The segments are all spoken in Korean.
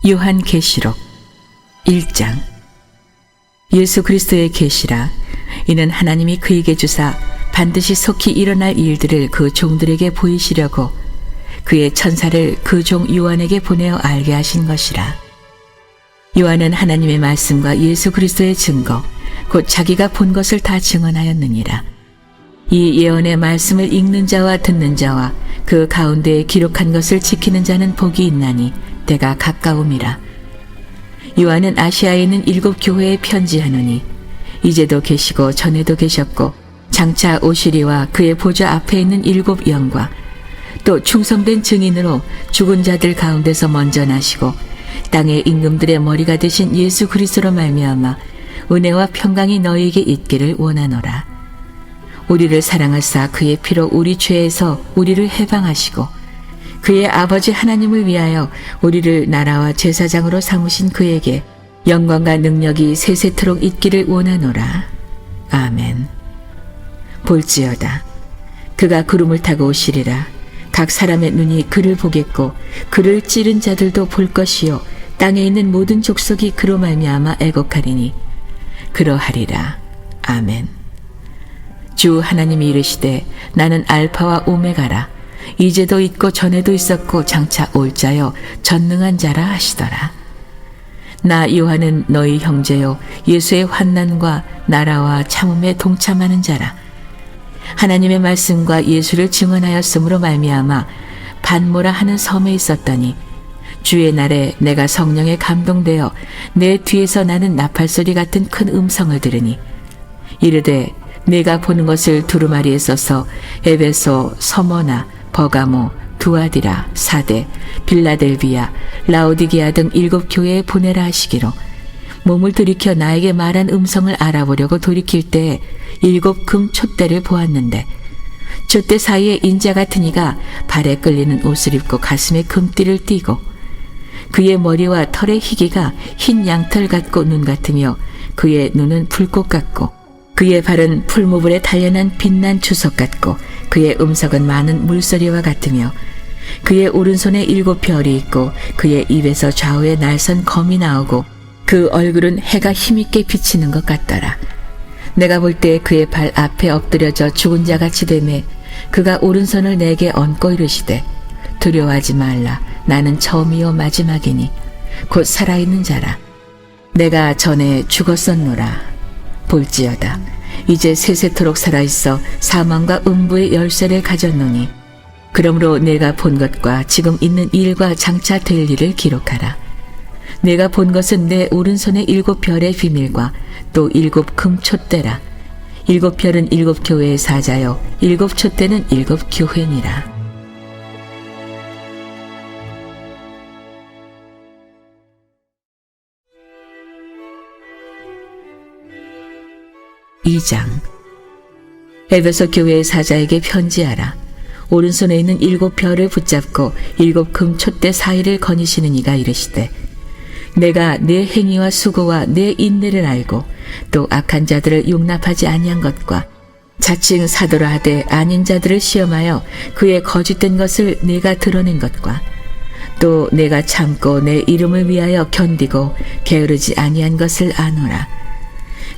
요한계시록 1장. 예수 그리스도의 계시라. 이는 하나님이 그에게 주사 반드시 속히 일어날 일들을 그 종들에게 보이시려고 그의 천사를 그 종 요한에게 보내어 알게 하신 것이라. 요한은 하나님의 말씀과 예수 그리스도의 증거 곧 자기가 본 것을 다 증언하였느니라. 이 예언의 말씀을 읽는 자와 듣는 자와 그 가운데에 기록한 것을 지키는 자는 복이 있나니 때가 가까움이라. 요한은 아시아에 있는 7 교회에 편지하노니 이제도 계시고 전에도 계셨고 장차 오시리와 그의 보좌 앞에 있는 7 영과 또 충성된 증인으로 죽은 자들 가운데서 먼저 나시고 땅의 임금들의 머리가 되신 예수 그리스도로 말미암아 은혜와 평강이 너희에게 있기를 원하노라. 우리를 사랑하사 그의 피로 우리 죄에서 우리를 해방하시고 그의 아버지 하나님을 위하여 우리를 나라와 제사장으로 삼으신 그에게 영광과 능력이 세세토록 있기를 원하노라. 아멘. 볼지어다. 그가 구름을 타고 오시리라. 각 사람의 눈이 그를 보겠고 그를 찌른 자들도 볼 것이요 땅에 있는 모든 족속이 그로 말미암아 애곡하리니 그러하리라. 아멘. 주 하나님이 이르시되 나는 알파와 오메가라. 이제도 있고 전에도 있었고 장차 올 자여 전능한 자라 하시더라. 나 요한은 너희 형제요 예수의 환난과 나라와 참음에 동참하는 자라. 하나님의 말씀과 예수를 증언하였으므로 말미암아 반모라 하는 섬에 있었더니 주의 날에 내가 성령에 감동되어 내 뒤에서 나는 나팔소리 같은 큰 음성을 들으니 이르되 내가 보는 것을 두루마리에 써서 에베소, 서머나, 버가모, 두아디라, 사대, 빌라델비아, 라오디게아 등 7 교회에 보내라 하시기로 몸을 돌이켜 나에게 말한 음성을 알아보려고 돌이킬 때에 7 금 촛대를 보았는데 촛대 사이에 인자 같은 이가 발에 끌리는 옷을 입고 가슴에 금띠를 띠고 그의 머리와 털의 희기가 흰 양털 같고 눈 같으며 그의 눈은 불꽃 같고 그의 발은 풀무불에 단련한 빛난 주석 같고 그의 음석은 많은 물소리와 같으며 그의 오른손에 7 별이 있고 그의 입에서 좌우에 날선 검이 나오고 그 얼굴은 해가 힘있게 비치는 것 같더라. 내가 볼 때 그의 발 앞에 엎드려져 죽은 자같이 되매 그가 오른손을 내게 얹고 이르시되 두려워하지 말라. 나는 처음이요 마지막이니 곧 살아있는 자라. 내가 전에 죽었었노라. 볼지어다. 이제 세세토록 살아있어 사망과 음부의 열쇠를 가졌노니 그러므로 내가 본 것과 지금 있는 일과 장차 될 일을 기록하라. 내가 본 것은 내 오른손의 7 별의 비밀과 또 7 금 촛대라. 7 별은 7 교회의 사자요 7 촛대는 7 교회니라. 이장. 에베소 교회의 사자에게 편지하라. 오른손에 있는 7 별을 붙잡고 7 금 촛대 사이를 거니시는 이가 이르시되 내가 내 행위와 수고와 내 인내를 알고 또 악한 자들을 용납하지 아니한 것과 자칭 사도라 하되 아닌 자들을 시험하여 그의 거짓된 것을 내가 드러낸 것과 또 내가 참고 내 이름을 위하여 견디고 게으르지 아니한 것을 아노라.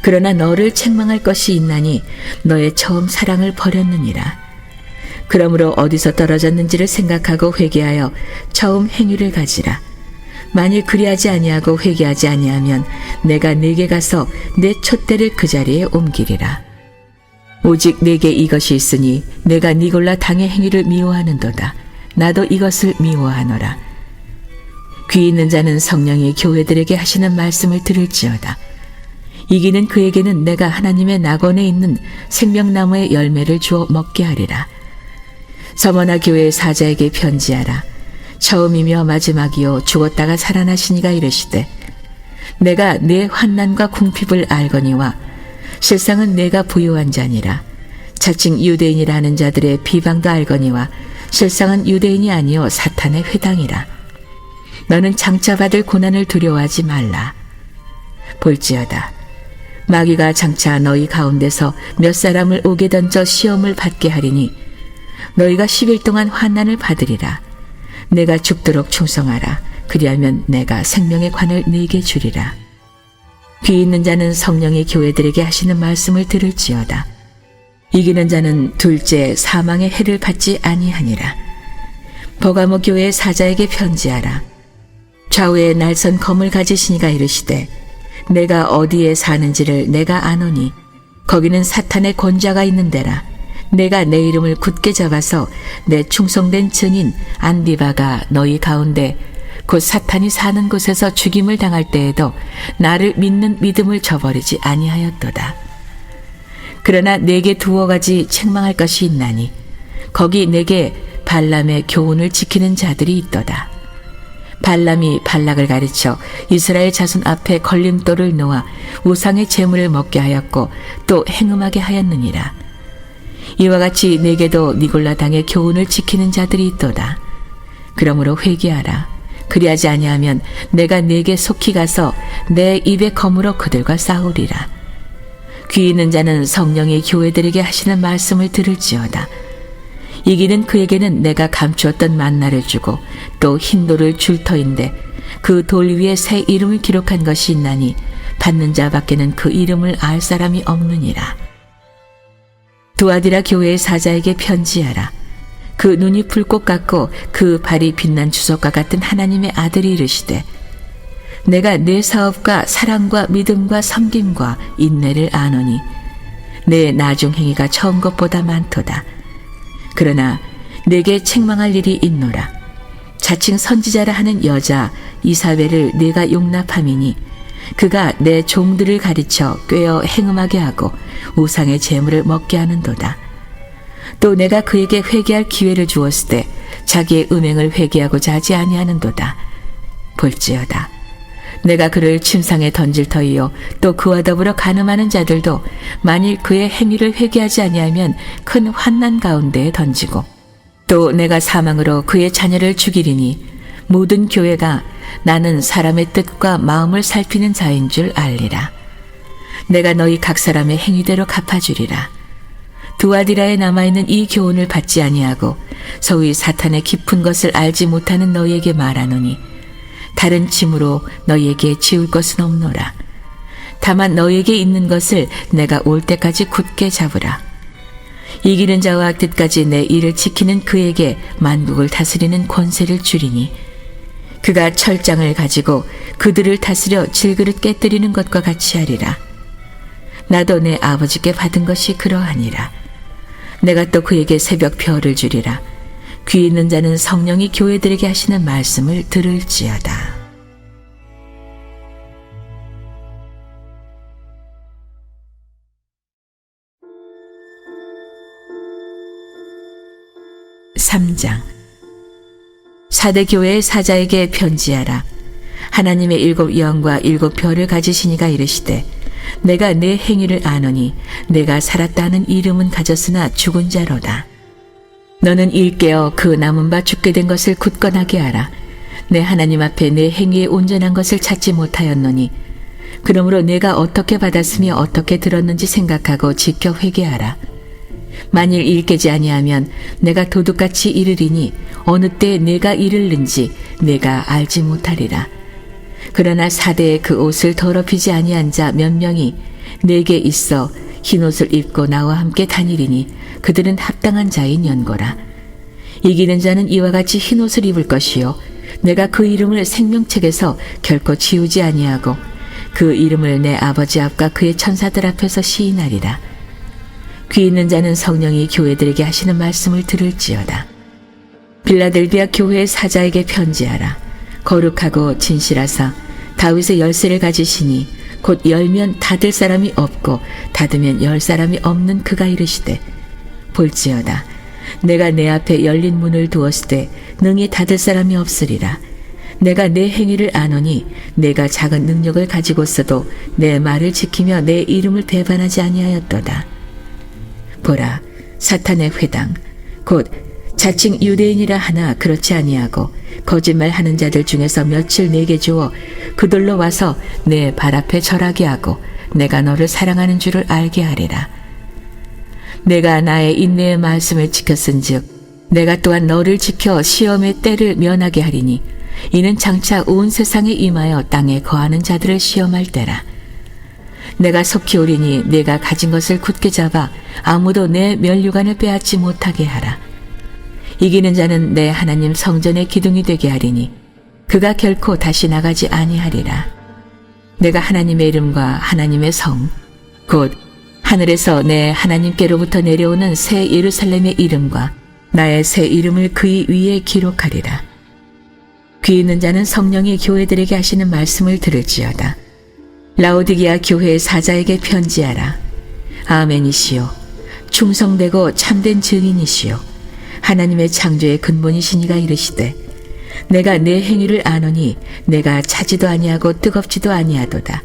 그러나 너를 책망할 것이 있나니 너의 처음 사랑을 버렸느니라. 그러므로 어디서 떨어졌는지를 생각하고 회개하여 처음 행위를 가지라. 만일 그리하지 아니하고 회개하지 아니하면 내가 네게 가서 내 촛대를 그 자리에 옮기리라. 오직 내게 이것이 있으니 내가 니골라 당의 행위를 미워하는도다. 나도 이것을 미워하노라. 귀 있는 자는 성령이 교회들에게 하시는 말씀을 들을지어다. 이기는 그에게는 내가 하나님의 낙원에 있는 생명나무의 열매를 주어 먹게 하리라. 서머나 교회의 사자에게 편지하라. 처음이며 마지막이요 죽었다가 살아나시니가 이르시되 내가 내 환난과 궁핍을 알거니와 실상은 내가 부요한 자니라. 자칭 유대인이라 하는 자들의 비방도 알거니와 실상은 유대인이 아니요 사탄의 회당이라. 너는 장차 받을 고난을 두려워하지 말라. 볼지어다. 마귀가 장차 너희 가운데서 몇 사람을 옥에 던져 시험을 받게 하리니 너희가 10일 동안 환난을 받으리라. 내가 죽도록 충성하라. 그리하면 내가 생명의 관을 네게 주리라. 귀 있는 자는 성령이 교회들에게 하시는 말씀을 들을지어다. 이기는 자는 둘째 사망의 해를 받지 아니하니라. 버가모 교회 사자에게 편지하라. 좌우에 날선 검을 가지시니가 이르시되 내가 어디에 사는지를 내가 아노니 거기는 사탄의 권좌가 있는 데라. 내가 내 이름을 굳게 잡아서 내 충성된 증인 안디바가 너희 가운데 곧 사탄이 사는 곳에서 죽임을 당할 때에도 나를 믿는 믿음을 저버리지 아니하였도다. 그러나 내게 두어 가지 책망할 것이 있나니 거기 내게 발람의 교훈을 지키는 자들이 있도다. 발람이 발락을 가르쳐 이스라엘 자손 앞에 걸림돌을 놓아 우상의 제물을 먹게 하였고 또 행음하게 하였느니라. 이와 같이 내게도 니골라 당의 교훈을 지키는 자들이 있도다. 그러므로 회개하라. 그리하지 아니하면 내가 네게 속히 가서 내 입의 검으로 그들과 싸우리라. 귀 있는 자는 성령이 교회들에게 하시는 말씀을 들을지어다. 이기는 그에게는 내가 감추었던 만나를 주고 또 흰돌을 줄 터인데 그 돌 위에 새 이름을 기록한 것이 있나니 받는 자밖에는 그 이름을 알 사람이 없느니라. 두아디라 교회의 사자에게 편지하라. 그 눈이 불꽃 같고 그 발이 빛난 주석과 같은 하나님의 아들이 이르시되 내가 내 사업과 사랑과 믿음과 섬김과 인내를 아노니 내 나중 행위가 처음 것보다 많도다. 그러나 내게 책망할 일이 있노라. 자칭 선지자라 하는 여자 이사벨을 내가 용납함이니 그가 내 종들을 가르쳐 꾀어 행음하게 하고 우상의 제물을 먹게 하는도다. 또 내가 그에게 회개할 기회를 주었을 때 자기의 음행을 회개하고자 하지 아니하는도다. 볼지어다. 내가 그를 침상에 던질 터이요 또 그와 더불어 간음하는 자들도 만일 그의 행위를 회개하지 아니하면 큰 환난 가운데에 던지고 또 내가 사망으로 그의 자녀를 죽이리니 모든 교회가 나는 사람의 뜻과 마음을 살피는 자인 줄 알리라. 내가 너희 각 사람의 행위대로 갚아주리라. 두아디라에 남아있는 이 교훈을 받지 아니하고 소위 사탄의 깊은 것을 알지 못하는 너희에게 말하노니 다른 짐으로 너희에게 지울 것은 없노라. 다만 너희에게 있는 것을 내가 올 때까지 굳게 잡으라. 이기는 자와 끝까지 내 일을 지키는 그에게 만국을 다스리는 권세를 주리니 그가 철장을 가지고 그들을 다스려 질그릇 깨뜨리는 것과 같이 하리라. 나도 내 아버지께 받은 것이 그러하니라. 내가 또 그에게 새벽 표를 주리라. 귀 있는 자는 성령이 교회들에게 하시는 말씀을 들을지어다. (3장) 사대 교회의 사자에게 편지하라. 하나님의 7 영과 7 별을 가지시니가 이르시되 내가 내 행위를 아노니 내가 살았다 하는 이름은 가졌으나 죽은 자로다. 너는 일깨어 그 남은 바 죽게 된 것을 굳건하게 하라. 내 하나님 앞에 내 행위에 온전한 것을 찾지 못하였노니 그러므로 내가 어떻게 받았으며 어떻게 들었는지 생각하고 지켜 회개하라. 만일 일깨지 아니하면 내가 도둑같이 이르리니 어느 때 내가 이르는지 내가 알지 못하리라. 그러나 사대의 그 옷을 더럽히지 아니한 자 몇 명이 내게 있어 흰옷을 입고 나와 함께 다니리니 그들은 합당한 자인 연고라. 이기는 자는 이와 같이 흰옷을 입을 것이요 내가 그 이름을 생명책에서 결코 지우지 아니하고 그 이름을 내 아버지 앞과 그의 천사들 앞에서 시인하리라. 귀 있는 자는 성령이 교회들에게 하시는 말씀을 들을지어다. 빌라델비아 교회의 사자에게 편지하라. 거룩하고 진실하사 다윗의 열쇠를 가지시니 곧 열면 닫을 사람이 없고 닫으면 열 사람이 없는 그가 이르시되 볼지어다. 내가 내 앞에 열린 문을 두었을 때 능히 닫을 사람이 없으리라. 내가 내 행위를 아노니 내가 작은 능력을 가지고서도 내 말을 지키며 내 이름을 배반하지 아니하였도다. 보라, 사탄의 회당 곧 자칭 유대인이라 하나 그렇지 아니하고 거짓말하는 자들 중에서 며칠 내게 주어 그들로 와서 내 발 앞에 절하게 하고 내가 너를 사랑하는 줄을 알게 하리라. 내가 나의 인내의 말씀을 지켰은즉 내가 또한 너를 지켜 시험의 때를 면하게 하리니 이는 장차 온 세상에 임하여 땅에 거하는 자들을 시험할 때라. 내가 속히 오리니 내가 가진 것을 굳게 잡아 아무도 내 면류관을 빼앗지 못하게 하라. 이기는 자는 내 하나님 성전의 기둥이 되게 하리니 그가 결코 다시 나가지 아니하리라. 내가 하나님의 이름과 하나님의 성, 곧 하늘에서 내 하나님께로부터 내려오는 새 예루살렘의 이름과 나의 새 이름을 그의 위에 기록하리라. 귀 있는 자는 성령이 교회들에게 하시는 말씀을 들을지어다. 라오디게아 교회의 사자에게 편지하라. 아멘이시요 충성되고 참된 증인이시요 하나님의 창조의 근본이신 이가 이르시되 내가 내 행위를 아노니 내가 차지도 아니하고 뜨겁지도 아니하도다.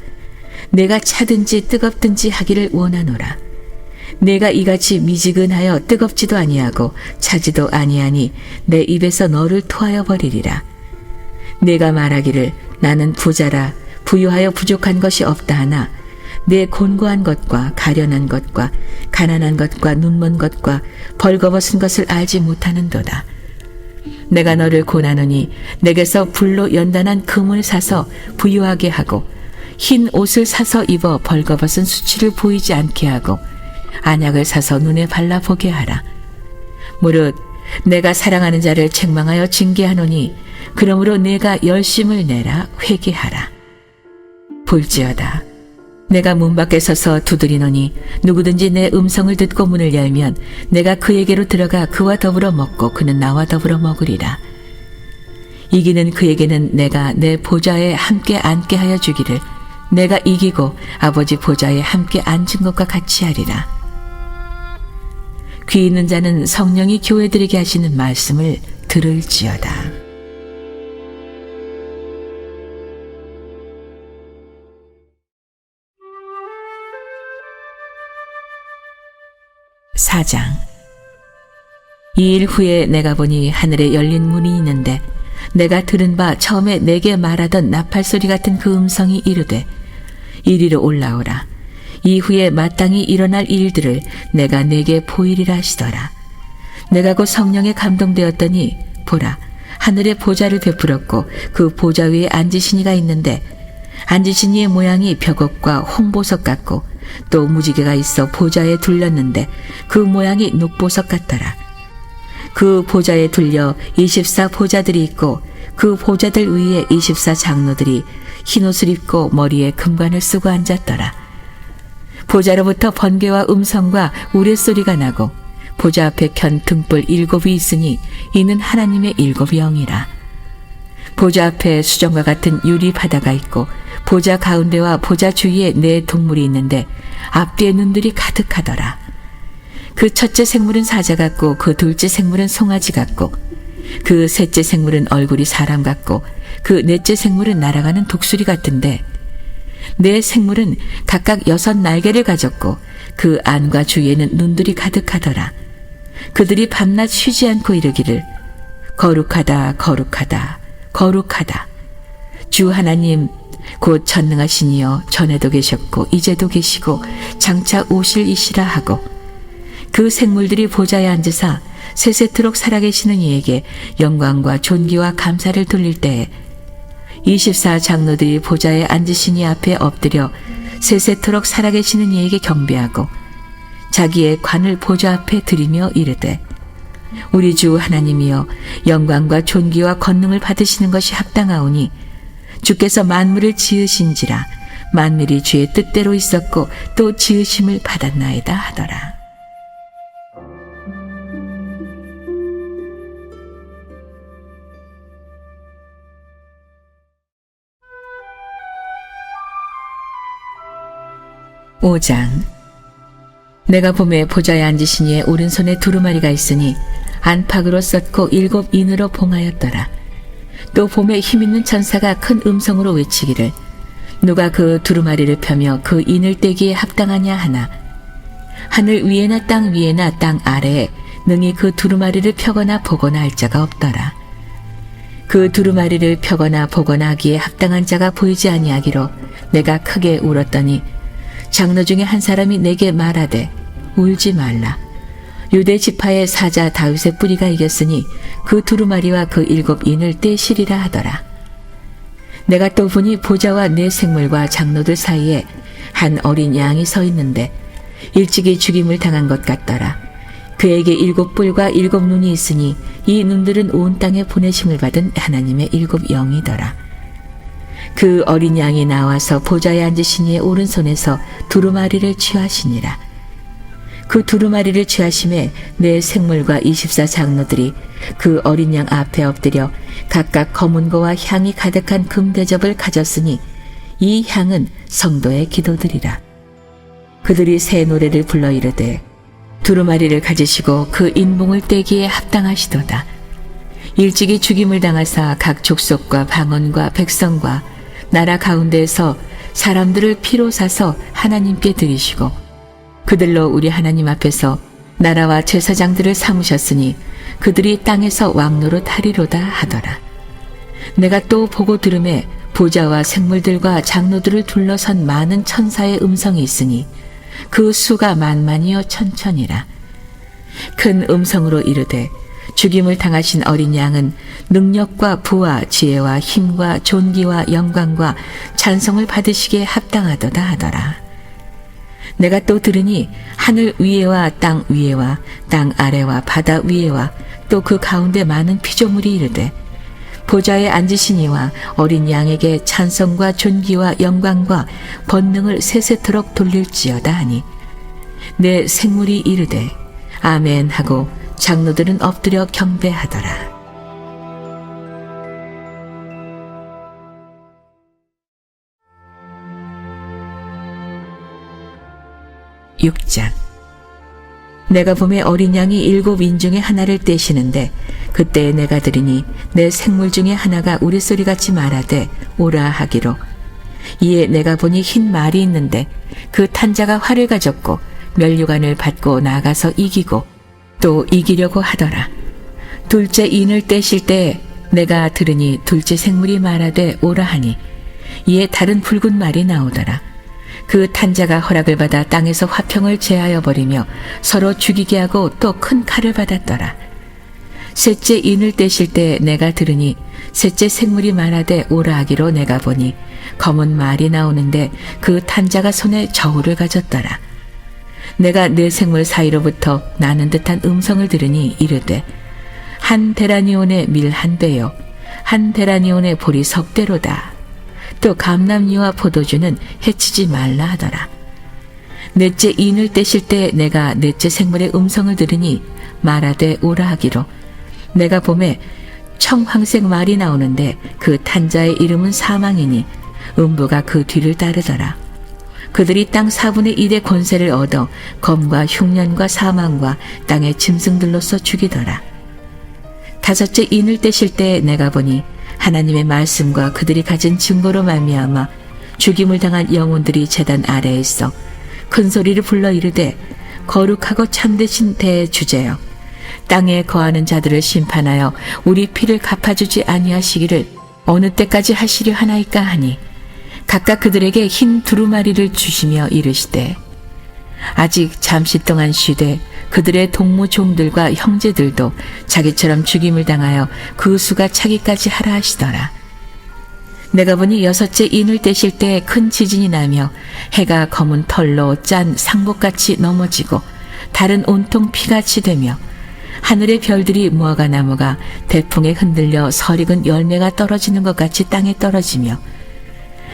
내가 차든지 뜨겁든지 하기를 원하노라. 내가 이같이 미지근하여 뜨겁지도 아니하고 차지도 아니하니 내 입에서 너를 토하여 버리리라. 내가 말하기를 나는 부자라 부유하여 부족한 것이 없다 하나 내 곤고한 것과 가련한 것과 가난한 것과 눈먼 것과 벌거벗은 것을 알지 못하는도다. 내가 너를 고나노니 내게서 불로 연단한 금을 사서 부유하게 하고 흰 옷을 사서 입어 벌거벗은 수치를 보이지 않게 하고 안약을 사서 눈에 발라보게 하라. 무릇 내가 사랑하는 자를 책망하여 징계하노니 그러므로 내가 열심을 내라 회개하라. 볼지어다 내가 문 밖에 서서 두드리노니 누구든지 내 음성을 듣고 문을 열면 내가 그에게로 들어가 그와 더불어 먹고 그는 나와 더불어 먹으리라. 이기는 그에게는 내가 내 보좌에 함께 앉게 하여 주기를 내가 이기고 아버지 보좌에 함께 앉은 것과 같이 하리라. 귀 있는 자는 성령이 교회들에게 하시는 말씀을 들을지어다. 사장. 이 일 후에 내가 보니 하늘에 열린 문이 있는데 내가 들은 바 처음에 내게 말하던 나팔 소리 같은 그 음성이 이르되 이리로 올라오라. 이후에 마땅히 일어날 일들을 내가 내게 보이리라 하시더라. 내가 곧 성령에 감동되었더니 보라 하늘에 보좌를 베풀었고 그 보좌 위에 앉으신 이가 있는데 앉으신 이의 모양이 벽옥과 홍보석 같고 또 무지개가 있어 보좌에 둘렸는데 그 모양이 녹보석 같더라. 그 보좌에 둘려 24 보좌들이 있고 그 보좌들 위에 24 장로들이 흰옷을 입고 머리에 금관을 쓰고 앉았더라. 보좌로부터 번개와 음성과 우레소리가 나고 보좌 앞에 켠 등불 7이 있으니 이는 하나님의 7 영이라. 보좌 앞에 수정과 같은 유리 바다가 있고 보좌 가운데와 보좌 주위에 4 동물이 있는데 앞뒤에 눈들이 가득하더라. 그 첫째 생물은 사자 같고 그 둘째 생물은 송아지 같고 그 셋째 생물은 얼굴이 사람 같고 그 넷째 생물은 날아가는 독수리 같은데 4 생물은 각각 6 날개를 가졌고 그 안과 주위에는 눈들이 가득하더라. 그들이 밤낮 쉬지 않고 이르기를 거룩하다 거룩하다 거룩하다. 주 하나님 곧 전능하신 이여 전에도 계셨고 이제도 계시고 장차 오실 이시라 하고 그 생물들이 보좌에 앉으사 세세토록 살아계시는 이에게 영광과 존귀와 감사를 돌릴 때에 24 장로들이 보좌에 앉으신 이 앞에 엎드려 세세토록 살아계시는 이에게 경배하고 자기의 관을 보좌 앞에 들이며 이르되 우리 주 하나님이여 영광과 존귀와 권능을 받으시는 것이 합당하오니 주께서 만물을 지으신지라 만물이 주의 뜻대로 있었고 또 지으심을 받았나이다 하더라. (5장) 내가 봄에 보좌에 앉으신 이의 오른손에 두루마리가 있으니 안팎으로 썼고 7 인으로 봉하였더라. 또 봄에 힘있는 천사가 큰 음성으로 외치기를 누가 그 두루마리를 펴며 그 인을 떼기에 합당하냐 하나 하늘 위에나 땅 위에나 땅 아래에 능히 그 두루마리를 펴거나 보거나 할 자가 없더라. 그 두루마리를 펴거나 보거나 하기에 합당한 자가 보이지 아니하기로 내가 크게 울었더니 장로 중에 한 사람이 내게 말하되 울지 말라. 유대 지파의 사자 다윗의 뿌리가 이겼으니 그 두루마리와 그 7인을 떼시리라 하더라. 내가 또 보니 보좌와 네 생물과 장로들 사이에 한 어린 양이 서 있는데 일찍이 죽임을 당한 것 같더라. 그에게 7뿔과 7눈이 있으니 이 눈들은 온 땅에 보내심을 받은 하나님의 7영이더라. 그 어린 양이 나와서 보좌에 앉으신 이의 오른손에서 두루마리를 취하시니라. 그 두루마리를 취하심에 네 생물과 24장로들이 그 어린 양 앞에 엎드려 각각 검은 거와 향이 가득한 금대접을 가졌으니 이 향은 성도의 기도들이라. 그들이 새 노래를 불러 이르되 두루마리를 가지시고 그 인봉을 떼기에 합당하시도다. 일찍이 죽임을 당하사 각 족속과 방언과 백성과 나라 가운데에서 사람들을 피로 사서 하나님께 드리시고 그들로 우리 하나님 앞에서 나라와 제사장들을 삼으셨으니 그들이 땅에서 왕노릇 하리로다 하더라. 내가 또 보고 들음에 보좌와 생물들과 장로들을 둘러선 많은 천사의 음성이 있으니 그 수가 만만이요 천천이라. 큰 음성으로 이르되 죽임을 당하신 어린 양은 능력과 부와 지혜와 힘과 존귀와 영광과 찬송을 받으시기에 합당하도다 하더라. 내가 또 들으니 하늘 위에와 땅 위에와 땅 아래와 바다 위에와 또 그 가운데 많은 피조물이 이르되 보좌에 앉으신 이와 어린 양에게 찬송과 존귀와 영광과 번능을 세세토록 돌릴지어다 하니 내 생물이 이르되 아멘 하고 장로들은 엎드려 경배하더라. 6장. 내가 봄에 어린 양이 7인 중에 하나를 떼시는데 그때 내가 들으니 내 생물 중에 하나가 우리소리같이 말하되 오라 하기로. 이에 내가 보니 흰 말이 있는데 그 탄자가 활을 가졌고 면류관을 받고 나가서 이기고 또 이기려고 하더라. 둘째 인을 떼실 때 내가 들으니 둘째 생물이 말하되 오라 하니 이에 다른 붉은 말이 나오더라. 그 탄자가 허락을 받아 땅에서 화평을 제하여 버리며 서로 죽이게 하고 또 큰 칼을 받았더라. 셋째 인을 떼실 때 내가 들으니 셋째 생물이 말하되 오라 하기로 내가 보니 검은 말이 나오는데 그 탄자가 손에 저울을 가졌더라. 내가 네 생물 사이로부터 나는 듯한 음성을 들으니 이르되 한 데라니온의 밀 한 배요 한 데라니온의 보리 석 대로다. 또 감람류와 포도주는 해치지 말라 하더라. 넷째 인을 떼실 때 내가 넷째 생물의 음성을 들으니 말하되 오라 하기로 내가 봄에 청황색 말이 나오는데 그 탄자의 이름은 사망이니 음부가 그 뒤를 따르더라. 그들이 땅 4분의 1의 권세를 얻어 검과 흉년과 사망과 땅의 짐승들로서 죽이더라. 다섯째 인을 떼실 때 내가 보니 하나님의 말씀과 그들이 가진 증거로 말미암아 죽임을 당한 영혼들이 제단 아래에 있어 큰 소리를 불러 이르되 거룩하고 참되신 대주제여 땅에 거하는 자들을 심판하여 우리 피를 갚아주지 아니하시기를 어느 때까지 하시려 하나이까 하니 각각 그들에게 흰 두루마리를 주시며 이르시되 아직 잠시 동안 쉬되 그들의 동무 종들과 형제들도 자기처럼 죽임을 당하여 그 수가 차기까지 하라 하시더라. 내가 보니 여섯째 인을 떼실 때 큰 지진이 나며 해가 검은 털로 짠 상복같이 넘어지고 달은 온통 피같이 되며 하늘의 별들이 무화과 나무가 대풍에 흔들려 설익은 열매가 떨어지는 것 같이 땅에 떨어지며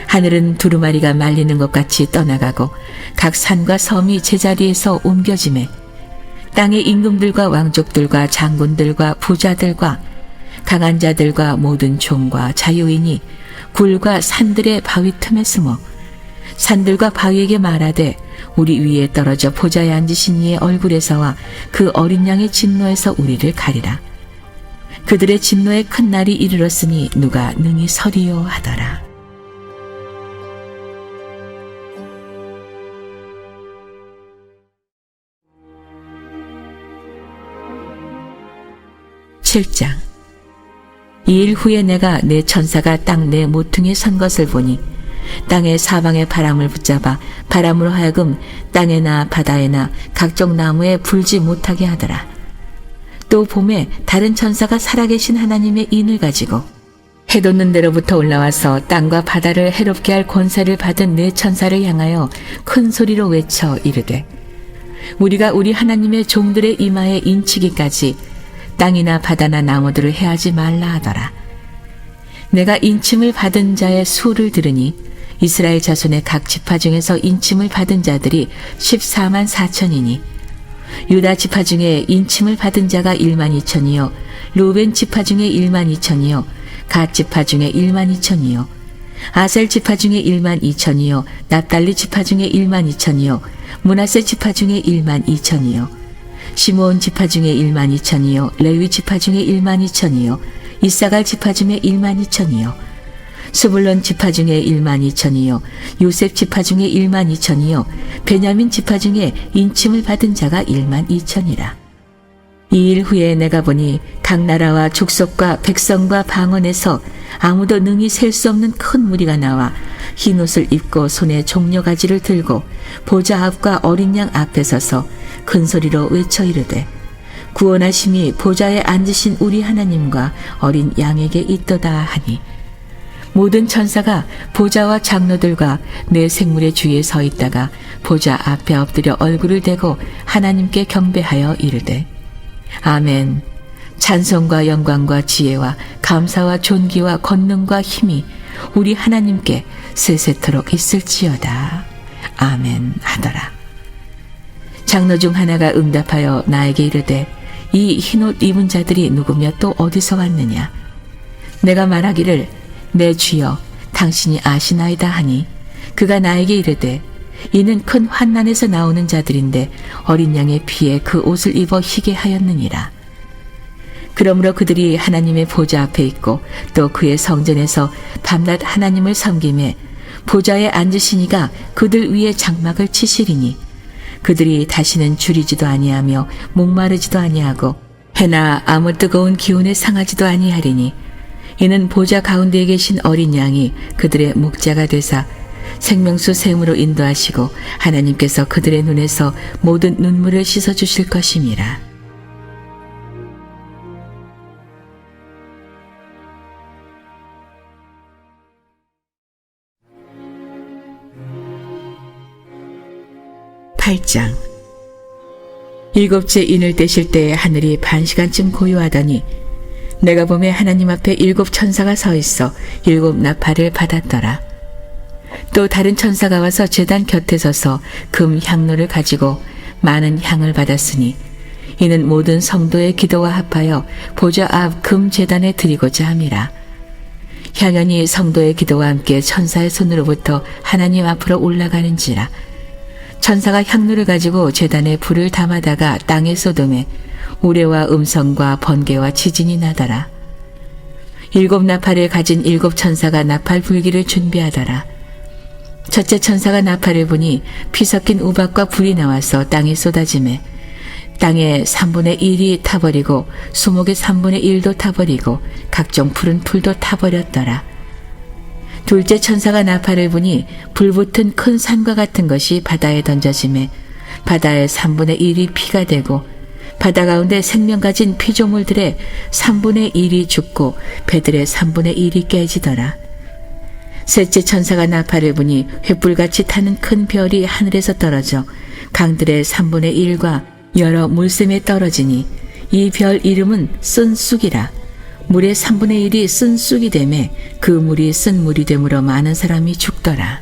하늘은 두루마리가 말리는 것 같이 떠나가고 각 산과 섬이 제자리에서 옮겨지매 땅의 임금들과 왕족들과 장군들과 부자들과 강한 자들과 모든 종과 자유인이 굴과 산들의 바위 틈에 숨어 산들과 바위에게 말하되 우리 위에 떨어져 보좌에 앉으신 이의 얼굴에서와 그 어린 양의 진노에서 우리를 가리라. 그들의 진노의 큰 날이 이르렀으니 누가 능히 서리요 하더라. (7장) 2일 후에 내가 내 천사가 땅 내 모퉁이에 선 것을 보니 땅의 사방의 바람을 붙잡아 바람으로 하여금 땅에나 바다에나 각종 나무에 불지 못하게 하더라. 또 봄에 다른 천사가 살아계신 하나님의 인을 가지고 해 돋는 데로부터 올라와서 땅과 바다를 해롭게 할 권세를 받은 네 천사를 향하여 큰 소리로 외쳐 이르되 우리가 우리 하나님의 종들의 이마에 인치기까지 땅이나 바다나 나무들을 해하지 말라 하더라. 내가 인침을 받은 자의 수를 들으니 이스라엘 자손의 각 지파 중에서 인침을 받은 자들이 14만 4천이니 유다 지파 중에 인침을 받은 자가 1만 2천이요 루벤 지파 중에 1만 2천이요 갓 지파 중에 1만 2천이요 아셀 지파 중에 1만 2천이요 납달리 지파 중에 1만 2천이요 므낫세 지파 중에 1만 2천이요 시므온 지파 중에 1만 2천이요 레위 지파 중에 1만 2천이요 이사갈 지파 중에 1만 2천이요 스불론 지파 중에 1만 2천이요 요셉 지파 중에 1만 2천이요 베냐민 지파 중에 인침을 받은 자가 1만 2천이라. 이 일 후에 내가 보니 각 나라와 족속과 백성과 방언에서 아무도 능히 셀 수 없는 큰 무리가 나와 흰 옷을 입고 손에 종려가지를 들고 보좌 앞과 어린 양 앞에 서서 큰 소리로 외쳐 이르되 구원하심이 보좌에 앉으신 우리 하나님과 어린 양에게 있도다 하니 모든 천사가 보좌와 장로들과 내 생물의 주위에 서 있다가 보좌 앞에 엎드려 얼굴을 대고 하나님께 경배하여 이르되 아멘. 찬송과 영광과 지혜와 감사와 존귀와 권능과 힘이 우리 하나님께 세세토록 있을지어다. 아멘 하더라. 장로 중 하나가 응답하여 나에게 이르되 이 흰옷 입은 자들이 누구며 또 어디서 왔느냐. 내가 말하기를 내 주여 당신이 아시나이다 하니 그가 나에게 이르되 이는 큰 환난에서 나오는 자들인데 어린 양의 피에 그 옷을 입어 희게 하였느니라. 그러므로 그들이 하나님의 보좌 앞에 있고 또 그의 성전에서 밤낮 하나님을 섬김에 보좌에 앉으시니가 그들 위에 장막을 치시리니 그들이 다시는 줄이지도 아니하며 목마르지도 아니하고 해나 아무 뜨거운 기운에 상하지도 아니하리니 이는 보좌 가운데에 계신 어린 양이 그들의 목자가 되사 생명수 샘으로 인도하시고 하나님께서 그들의 눈에서 모든 눈물을 씻어주실 것임이라. (8장) 일곱째 인을 떼실 때에 하늘이 반시간쯤 고요하더니 내가 보매 하나님 앞에 7 천사가 서 있어 7 나팔을 받았더라. 또 다른 천사가 와서 제단 곁에 서서 금 향로를 가지고 많은 향을 받았으니 이는 모든 성도의 기도와 합하여 보좌 앞 금 제단에 드리고자 함이라. 향연이 성도의 기도와 함께 천사의 손으로부터 하나님 앞으로 올라가는지라. 천사가 향로를 가지고 제단에 불을 담아다가 땅에 쏟음에 우레와 음성과 번개와 지진이 나더라. 7 나팔을 가진 7 천사가 나팔 불기를 준비하더라. 첫째 천사가 나팔을 부니 피 섞인 우박과 불이 나와서 땅에 쏟아지매 땅의 3분의 1이 타버리고 수목의 3분의 1도 타버리고 각종 푸른 풀도 타버렸더라. 둘째 천사가 나팔을 부니 불붙은 큰 산과 같은 것이 바다에 던져지매 바다의 3분의 1이 피가 되고 바다 가운데 생명 가진 피조물들의 3분의 1이 죽고 배들의 3분의 1이 깨지더라. 셋째 천사가 나팔을 부니 횃불같이 타는 큰 별이 하늘에서 떨어져 강들의 3분의 1과 여러 물샘에 떨어지니 이 별 이름은 쓴 쑥이라. 물의 3분의 1이 쓴 쑥이 되매 그 물이 쓴 물이 되므로 많은 사람이 죽더라.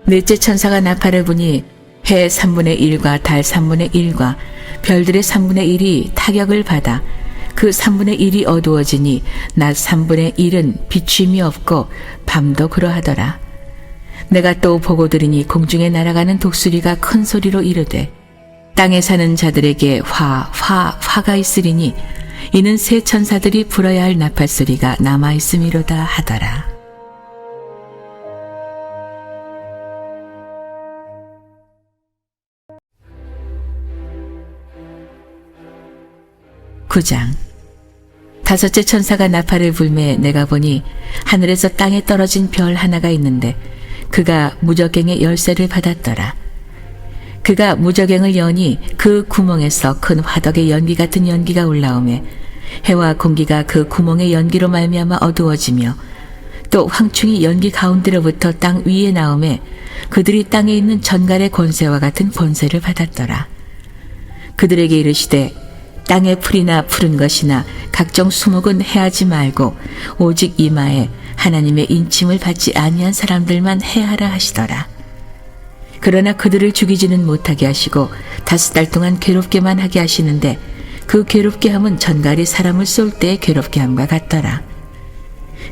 넷째 천사가 나팔을 부니 해 3분의 1과 달 3분의 1과 별들의 3분의 1이 타격을 받아 그 3분의 1이 어두워지니 낮 3분의 1은 비춤이 없고 밤도 그러하더라. 내가 또 보고 들으니 공중에 날아가는 독수리가 큰 소리로 이르되 땅에 사는 자들에게 화가 있으리니 이는 새 천사들이 불어야 할 나팔 소리가 남아 있음이로다 하더라. (9장) 다섯째 천사가 나팔을 불매 내가 보니 하늘에서 땅에 떨어진 별 하나가 있는데 그가 무저갱의 열쇠를 받았더라. 그가 무저갱을 여니 그 구멍에서 큰 화덕의 연기 같은 연기가 올라오매 해와 공기가 그 구멍의 연기로 말미암아 어두워지며 또 황충이 연기 가운데로부터 땅 위에 나오매 그들이 땅에 있는 전갈의 권세와 같은 권세를 받았더라. 그들에게 이르시되 땅의 풀이나 푸른 것이나 각종 수목은 해하지 말고 오직 이마에 하나님의 인침을 받지 아니한 사람들만 해하라 하시더라. 그러나 그들을 죽이지는 못하게 하시고 5달 동안 괴롭게만 하게 하시는데 그 괴롭게 함은 전갈이 사람을 쏠 때의 괴롭게 함과 같더라.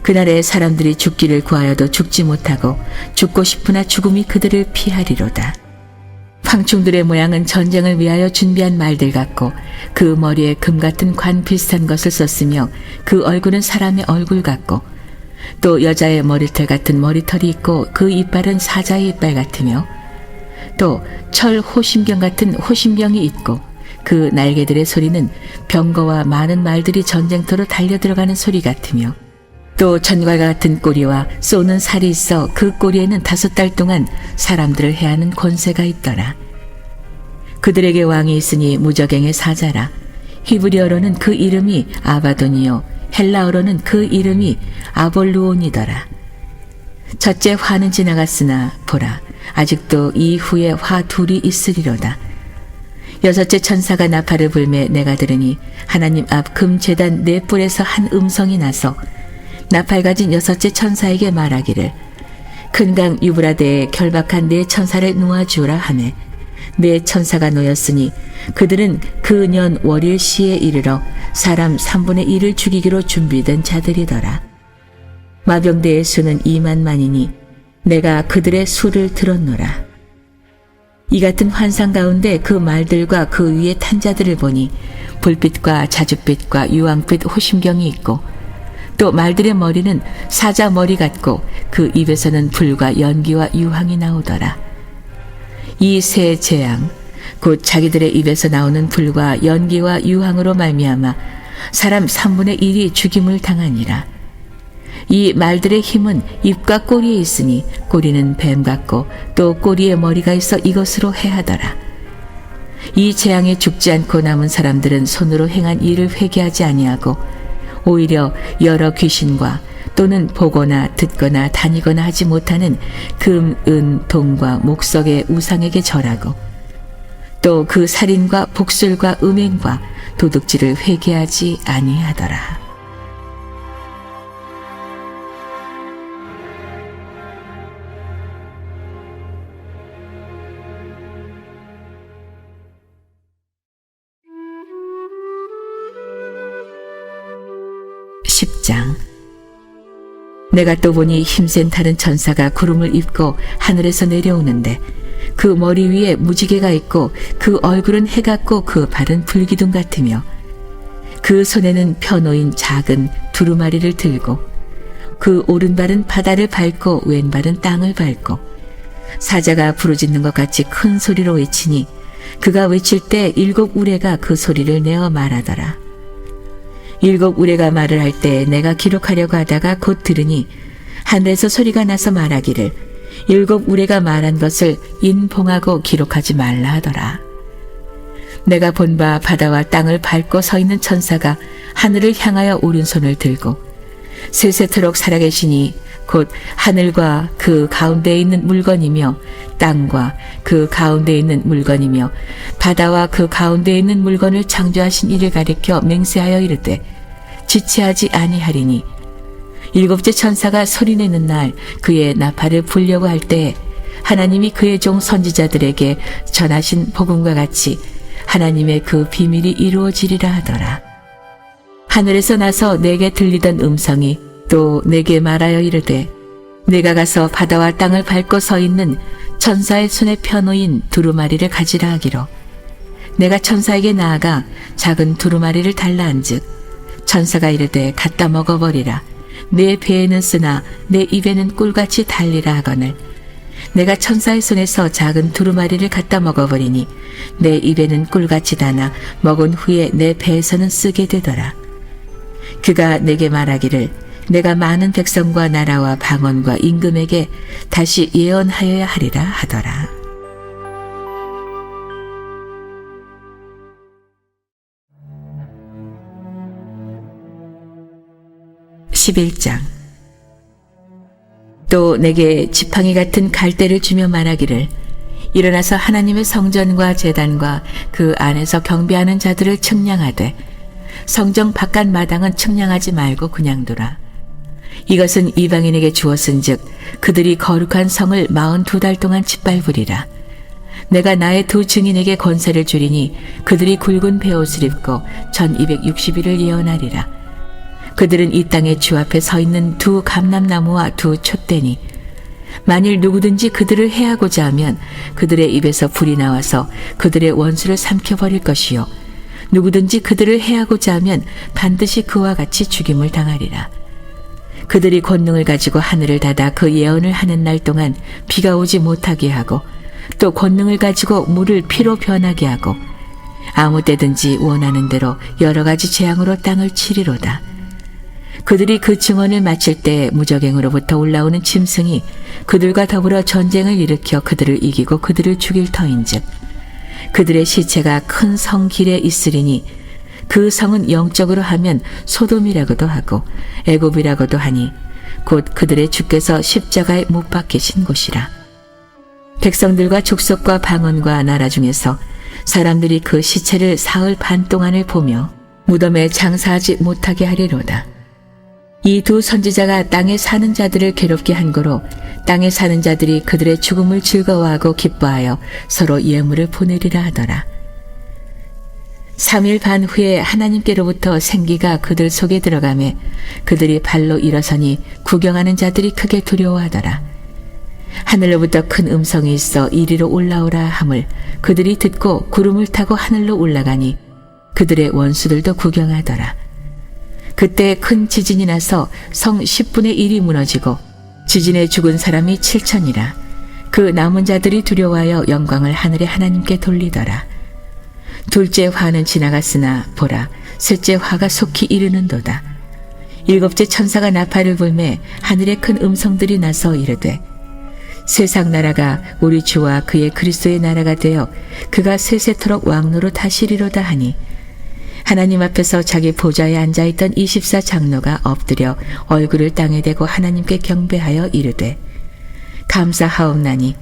그날에 사람들이 죽기를 구하여도 죽지 못하고 죽고 싶으나 죽음이 그들을 피하리로다. 황충들의 모양은 전쟁을 위하여 준비한 말들 같고 그 머리에 금 같은 관 비슷한 것을 썼으며 그 얼굴은 사람의 얼굴 같고 또 여자의 머리털 같은 머리털이 있고 그 이빨은 사자의 이빨 같으며 또 철 호심병 같은 호심병이 있고 그 날개들의 소리는 병거와 많은 말들이 전쟁터로 달려들어가는 소리 같으며 또 전갈과 같은 꼬리와 쏘는 살이 있어 그 꼬리에는 5달 동안 사람들을 해하는 권세가 있더라. 그들에게 왕이 있으니 무저갱의 사자라. 히브리어로는 그 이름이 아바돈이요 헬라어로는 그 이름이 아볼루온이더라. 첫째 화는 지나갔으나 보라 아직도 이후에 화 둘이 있으리로다. 여섯째 천사가 나팔을 불매 내가 들으니 하나님 앞 금제단 4뿔에서 한 음성이 나서 나팔 가진 여섯째 천사에게 말하기를 큰 강 유브라데에 결박한 4 천사를 놓아주라 하매 4 천사가 놓였으니 그들은 그 년 월일 시에 이르러 사람 3분의 1을 죽이기로 준비된 자들이더라. 마병대의 수는 2만만이니 내가 그들의 수를 들었노라. 이 같은 환상 가운데 그 말들과 그 위에 탄 자들을 보니 불빛과 자줏빛과 유황빛 호심경이 있고 또 말들의 머리는 사자 머리 같고 그 입에서는 불과 연기와 유황이 나오더라. 이 세 재앙 곧 자기들의 입에서 나오는 불과 연기와 유황으로 말미암아 사람 3분의 1이 죽임을 당하니라. 이 말들의 힘은 입과 꼬리에 있으니 꼬리는 뱀 같고 또 꼬리에 머리가 있어 이것으로 해하더라. 이 재앙에 죽지 않고 남은 사람들은 손으로 행한 일을 회개하지 아니하고 오히려 여러 귀신과 또는 보거나 듣거나 다니거나 하지 못하는 금, 은, 동과 목석의 우상에게 절하고 또 그 살인과 복술과 음행과 도둑질을 회개하지 아니하더라. 내가 또 보니 힘센 다른 천사가 구름을 입고 하늘에서 내려오는데 그 머리 위에 무지개가 있고 그 얼굴은 해 같고 그 발은 불기둥 같으며 그 손에는 펴놓인 작은 두루마리를 들고 그 오른발은 바다를 밟고 왼발은 땅을 밟고 사자가 부르짖는 것 같이 큰 소리로 외치니 그가 외칠 때 7 우레가 그 소리를 내어 말하더라. 7 우레가 말을 할 때 내가 기록하려고 하다가 곧 들으니 하늘에서 소리가 나서 말하기를 7 우레가 말한 것을 인봉하고 기록하지 말라 하더라. 내가 본 바 바다와 땅을 밟고 서 있는 천사가 하늘을 향하여 오른손을 들고 세세토록 살아계시니 곧 하늘과 그 가운데에 있는 물건이며 땅과 그 가운데에 있는 물건이며 바다와 그 가운데에 있는 물건을 창조하신 이를 가리켜 맹세하여 이르되 지체하지 아니하리니 7째 천사가 소리내는 날 그의 나팔을 불려고 할 때 하나님이 그의 종 선지자들에게 전하신 복음과 같이 하나님의 그 비밀이 이루어지리라 하더라. 하늘에서 나서 내게 들리던 음성이 또 내게 말하여 이르되 내가 가서 바다와 땅을 밟고 서 있는 천사의 손에 펴놓인 두루마리를 가지라 하기로 내가 천사에게 나아가 작은 두루마리를 달라 한즉 천사가 이르되 갖다 먹어버리라. 내 배에는 쓰나 내 입에는 꿀같이 달리라 하거늘 내가 천사의 손에서 작은 두루마리를 갖다 먹어버리니 내 입에는 꿀같이 다나 먹은 후에 내 배에서는 쓰게 되더라. 그가 내게 말하기를 내가 많은 백성과 나라와 방언과 임금에게 다시 예언하여야 하리라 하더라. 11장. 또 내게 지팡이 같은 갈대를 주며 말하기를 일어나서 하나님의 성전과 제단과 그 안에서 경배하는 자들을 측량하되 성정 바깥 마당은 측량하지 말고 그냥 두라. 이것은 이방인에게 주었은즉 그들이 거룩한 성을 42달 동안 짓밟으리라. 내가 나의 두 증인에게 권세를 주리니 그들이 굵은 베옷을 입고 1260일을 예언하리라. 그들은 이 땅의 주 앞에 서 있는 두 감람나무와 두 촛대니 만일 누구든지 그들을 해하고자 하면 그들의 입에서 불이 나와서 그들의 원수를 삼켜버릴 것이요 누구든지 그들을 해하고자 하면 반드시 그와 같이 죽임을 당하리라. 그들이 권능을 가지고 하늘을 닫아 그 예언을 하는 날 동안 비가 오지 못하게 하고 또 권능을 가지고 물을 피로 변하게 하고 아무 때든지 원하는 대로 여러 가지 재앙으로 땅을 치리로다. 그들이 그 증언을 마칠 때 무적행으로부터 올라오는 짐승이 그들과 더불어 전쟁을 일으켜 그들을 이기고 그들을 죽일 터인즉 그들의 시체가 큰 성 길에 있으리니 그 성은 영적으로 하면 소돔이라고도 하고 애굽이라고도 하니 곧 그들의 주께서 십자가에 못 박히신 곳이라. 백성들과 족속과 방언과 나라 중에서 사람들이 그 시체를 사흘 반 동안을 보며 무덤에 장사하지 못하게 하리로다. 이 두 선지자가 땅에 사는 자들을 괴롭게 한 거로 땅에 사는 자들이 그들의 죽음을 즐거워하고 기뻐하여 서로 예물을 보내리라 하더라. 3일 반 후에 하나님께로부터 생기가 그들 속에 들어가매 그들이 발로 일어서니 구경하는 자들이 크게 두려워하더라. 하늘로부터 큰 음성이 있어 이리로 올라오라 함을 그들이 듣고 구름을 타고 하늘로 올라가니 그들의 원수들도 구경하더라. 그때 큰 지진이 나서 성 10분의 1이 무너지고 지진에 죽은 사람이 7천이라. 그 남은 자들이 두려워하여 영광을 하늘의 하나님께 돌리더라. 둘째 화는 지나갔으나 보라 셋째 화가 속히 이르는도다. 일곱째 천사가 나팔을 불매 하늘에 큰 음성들이 나서 이르되 세상 나라가 우리 주와 그의 그리스도의 나라가 되어 그가 세세토록 왕노로 다시리로다 하니 하나님 앞에서 자기 보좌에 앉아있던 24장로가 엎드려 얼굴을 땅에 대고 하나님께 경배하여 이르되 감사하옵나니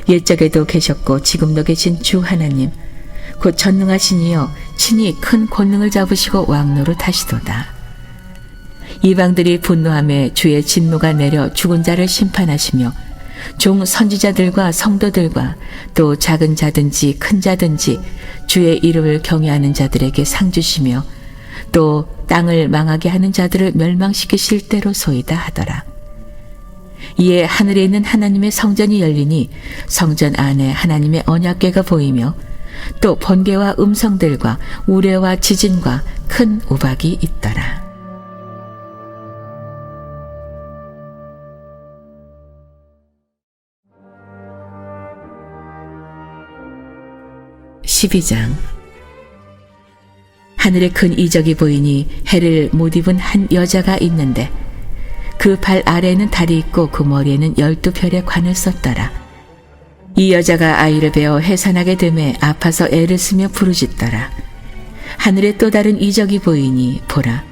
옛적에도 계셨고 지금도 계신 주 하나님 곧 전능하신 이여 친히 큰 권능을 잡으시고 왕노로 타시도다. 이방들이 분노하며 주의 진노가 내려 죽은 자를 심판하시며 종 선지자들과 성도들과 또 작은 자든지 큰 자든지 주의 이름을 경외하는 자들에게 상 주시며 또 땅을 망하게 하는 자들을 멸망시키실 때로소이다 하더라. 이에 하늘에 있는 하나님의 성전이 열리니 성전 안에 하나님의 언약궤가 보이며 또 번개와 음성들과 우레와 지진과 큰 우박이 있더라. 하늘에 큰 이적이 보이니 해를 못 입은 한 여자가 있는데 그 발 아래에는 달이 있고 그 머리에는 12별의 관을 썼더라. 이 여자가 아이를 베어 해산하게 되매 아파서 애를 쓰며 부르짖더라. 하늘에 또 다른 이적이 보이니 보라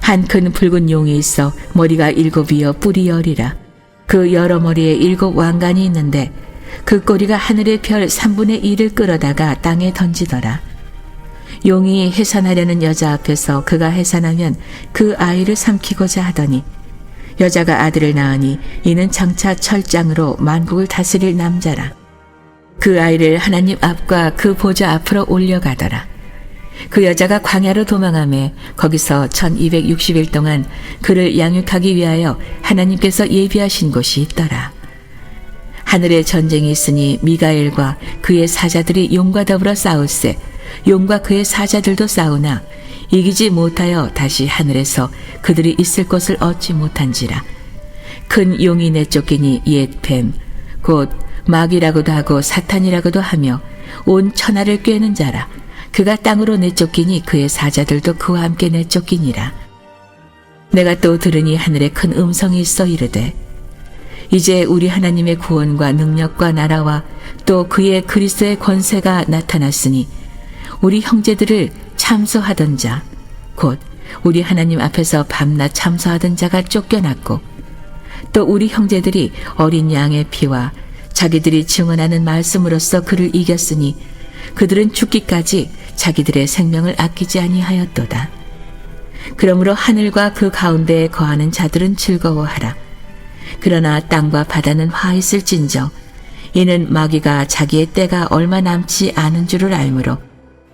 한 큰 붉은 용이 있어 머리가 7이여 뿔이 10이라. 그 여러 머리에 7 왕관이 있는데 그 꼬리가 하늘의 별 3분의 1을 끌어다가 땅에 던지더라. 용이 해산하려는 여자 앞에서 그가 해산하면 그 아이를 삼키고자 하더니 여자가 아들을 낳으니 이는 장차 철장으로 만국을 다스릴 남자라. 그 아이를 하나님 앞과 그 보좌 앞으로 올려가더라. 그 여자가 광야로 도망하며 거기서 1260일 동안 그를 양육하기 위하여 하나님께서 예비하신 곳이 있더라. 하늘에 전쟁이 있으니 미가엘과 그의 사자들이 용과 더불어 싸울세 용과 그의 사자들도 싸우나 이기지 못하여 다시 하늘에서 그들이 있을 곳을 얻지 못한지라. 큰 용이 내쫓기니 옛 뱀 곧 마귀라고도 하고 사탄이라고도 하며 온 천하를 꿰는 자라. 그가 땅으로 내쫓기니 그의 사자들도 그와 함께 내쫓기니라. 내가 또 들으니 하늘에 큰 음성이 있어 이르되 이제 우리 하나님의 구원과 능력과 나라와 또 그의 그리스도의 권세가 나타났으니 우리 형제들을 참소하던 자 곧 우리 하나님 앞에서 밤낮 참소하던 자가 쫓겨났고 또 우리 형제들이 어린 양의 피와 자기들이 증언하는 말씀으로써 그를 이겼으니 그들은 죽기까지 자기들의 생명을 아끼지 아니하였도다. 그러므로 하늘과 그 가운데에 거하는 자들은 즐거워하라. 그러나 땅과 바다는 화있을진저 이는 마귀가 자기의 때가 얼마 남지 않은 줄을 알므로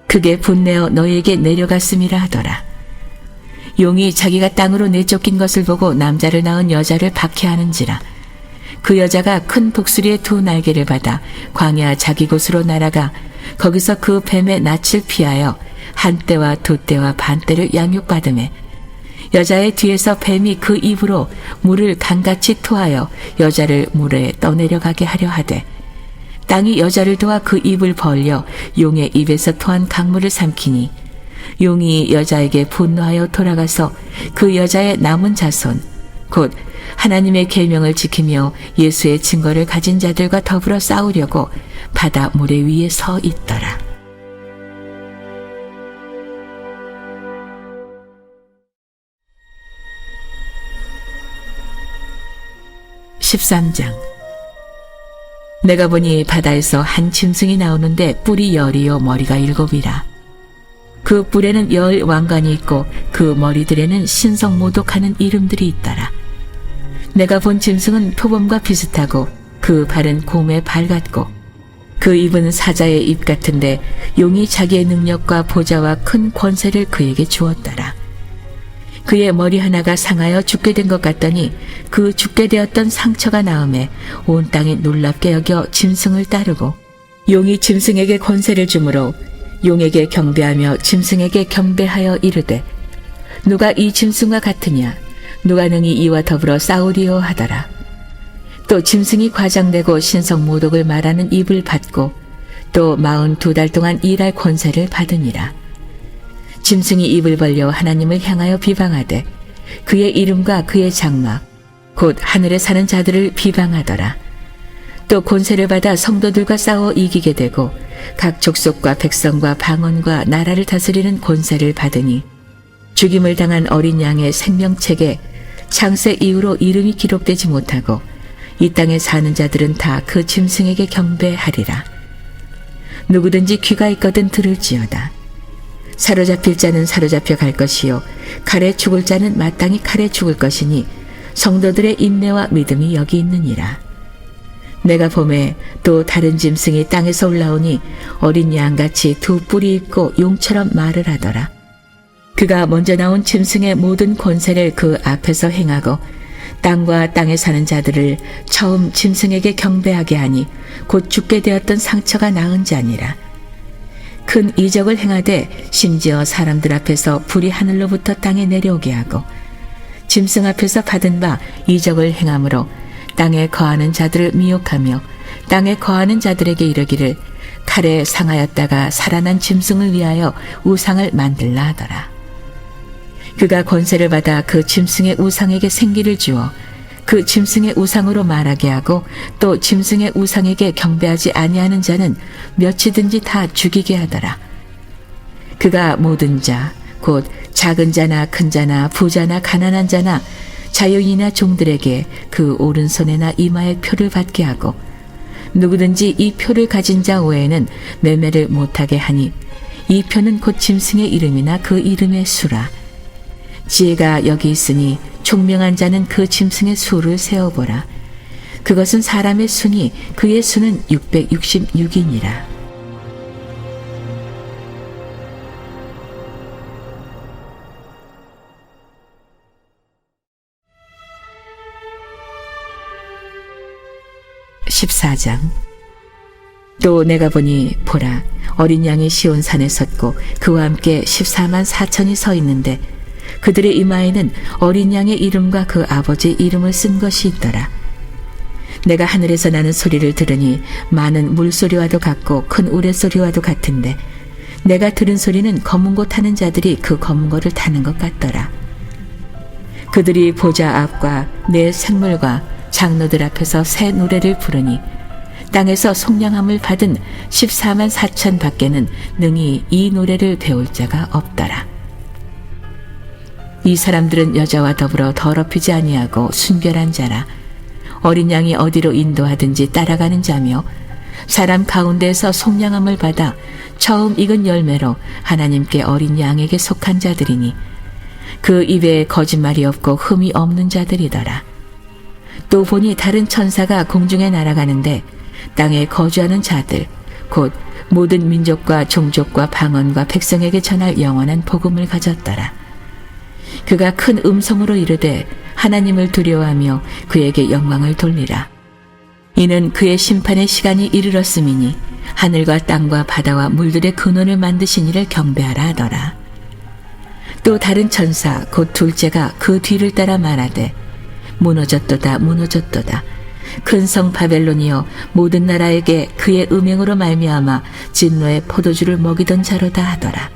크게 분내어 너희에게 내려갔음이라 하더라. 용이 자기가 땅으로 내쫓긴 것을 보고 남자를 낳은 여자를 박해하는지라. 그 여자가 큰 독수리의 두 날개를 받아 광야 자기 곳으로 날아가 거기서 그 뱀의 낯을 피하여 한 때와 두 때와 반 때를 양육받으매 여자의 뒤에서 뱀이 그 입으로 물을 강같이 토하여 여자를 물에 떠내려가게 하려 하되 땅이 여자를 도와 그 입을 벌려 용의 입에서 토한 강물을 삼키니 용이 여자에게 분노하여 돌아가서 그 여자의 남은 자손 곧 하나님의 계명을 지키며 예수의 증거를 가진 자들과 더불어 싸우려고 바다 모래 위에 서 있더라. 13장. 내가 보니 바다에서 한 짐승이 나오는데 뿔이 10이요 머리가 7이라. 그 뿔에는 10 왕관이 있고 그 머리들에는 신성모독하는 이름들이 있더라. 내가 본 짐승은 표범과 비슷하고 그 발은 곰의 발 같고 그 입은 사자의 입 같은데 용이 자기의 능력과 보좌와 큰 권세를 그에게 주었더라. 그의 머리 하나가 상하여 죽게 된 것 같더니 그 죽게 되었던 상처가 나음에 온 땅이 놀랍게 여겨 짐승을 따르고 용이 짐승에게 권세를 주므로 용에게 경배하며 짐승에게 경배하여 이르되 누가 이 짐승과 같으냐 누가 능히 이와 더불어 싸우리요 하더라. 또 짐승이 과장되고 신성모독을 말하는 입을 받고 또 42달 동안 일할 권세를 받으니라. 짐승이 입을 벌려 하나님을 향하여 비방하되 그의 이름과 그의 장막 곧 하늘에 사는 자들을 비방하더라. 또 권세를 받아 성도들과 싸워 이기게 되고 각 족속과 백성과 방언과 나라를 다스리는 권세를 받으니 죽임을 당한 어린 양의 생명책에 창세 이후로 이름이 기록되지 못하고 이 땅에 사는 자들은 다 그 짐승에게 경배하리라. 누구든지 귀가 있거든 들을지어다. 사로잡힐 자는 사로잡혀 갈 것이요 칼에 죽을 자는 마땅히 칼에 죽을 것이니 성도들의 인내와 믿음이 여기 있느니라. 내가 보매 또 다른 짐승이 땅에서 올라오니 어린 양같이 두 뿔이 있고 용처럼 말을 하더라. 그가 먼저 나온 짐승의 모든 권세를 그 앞에서 행하고 땅과 땅에 사는 자들을 처음 짐승에게 경배하게 하니 곧 죽게 되었던 상처가 나은 자니라. 큰 이적을 행하되 심지어 사람들 앞에서 불이 하늘로부터 땅에 내려오게 하고 짐승 앞에서 받은 바 이적을 행함으로 땅에 거하는 자들을 미혹하며 땅에 거하는 자들에게 이르기를 칼에 상하였다가 살아난 짐승을 위하여 우상을 만들라 하더라. 그가 권세를 받아 그 짐승의 우상에게 생기를 주어 그 짐승의 우상으로 말하게 하고 또 짐승의 우상에게 경배하지 아니하는 자는 몇이든지 다 죽이게 하더라. 그가 모든 자, 곧 작은 자나 큰 자나 부자나 가난한 자나 자유인이나 종들에게 그 오른손에나 이마에 표를 받게 하고 누구든지 이 표를 가진 자 외에는 매매를 못하게 하니 이 표는 곧 짐승의 이름이나 그 이름의 수라. 지혜가 여기 있으니 총명한 자는 그 짐승의 수를 세어보라. 그것은 사람의 수니 그의 수는 666이니라. (14장) 또 내가 보니 보라 어린 양이 시온산에 섰고 그와 함께 14만 4천이 서 있는데 그들의 이마에는 어린 양의 이름과 그 아버지 이름을 쓴 것이 있더라. 내가 하늘에서 나는 소리를 들으니 많은 물소리와도 같고 큰 우레소리와도 같은데 내가 들은 소리는 검은 고 타는 자들이 그 검은 고를 타는 것 같더라. 그들이 보좌 앞과 내 생물과 장로들 앞에서 새 노래를 부르니 땅에서 속량함을 받은 14만 4천 밖에는 능히 이 노래를 배울 자가 없더라. 이 사람들은 여자와 더불어 더럽히지 아니하고 순결한 자라. 어린 양이 어디로 인도하든지 따라가는 자며 사람 가운데에서 속량함을 받아 처음 익은 열매로 하나님께 어린 양에게 속한 자들이니 그 입에 거짓말이 없고 흠이 없는 자들이더라. 또 보니 다른 천사가 공중에 날아가는데 땅에 거주하는 자들 곧 모든 민족과 종족과 방언과 백성에게 전할 영원한 복음을 가졌더라. 그가 큰 음성으로 이르되 하나님을 두려워하며 그에게 영광을 돌리라. 이는 그의 심판의 시간이 이르렀음이니 하늘과 땅과 바다와 물들의 근원을 만드신 이를 경배하라 하더라. 또 다른 천사 곧 둘째가 그 뒤를 따라 말하되 무너졌도다 무너졌도다. 큰 성 바벨론이여 모든 나라에게 그의 음행으로 말미암아 진노의 포도주를 먹이던 자로다 하더라.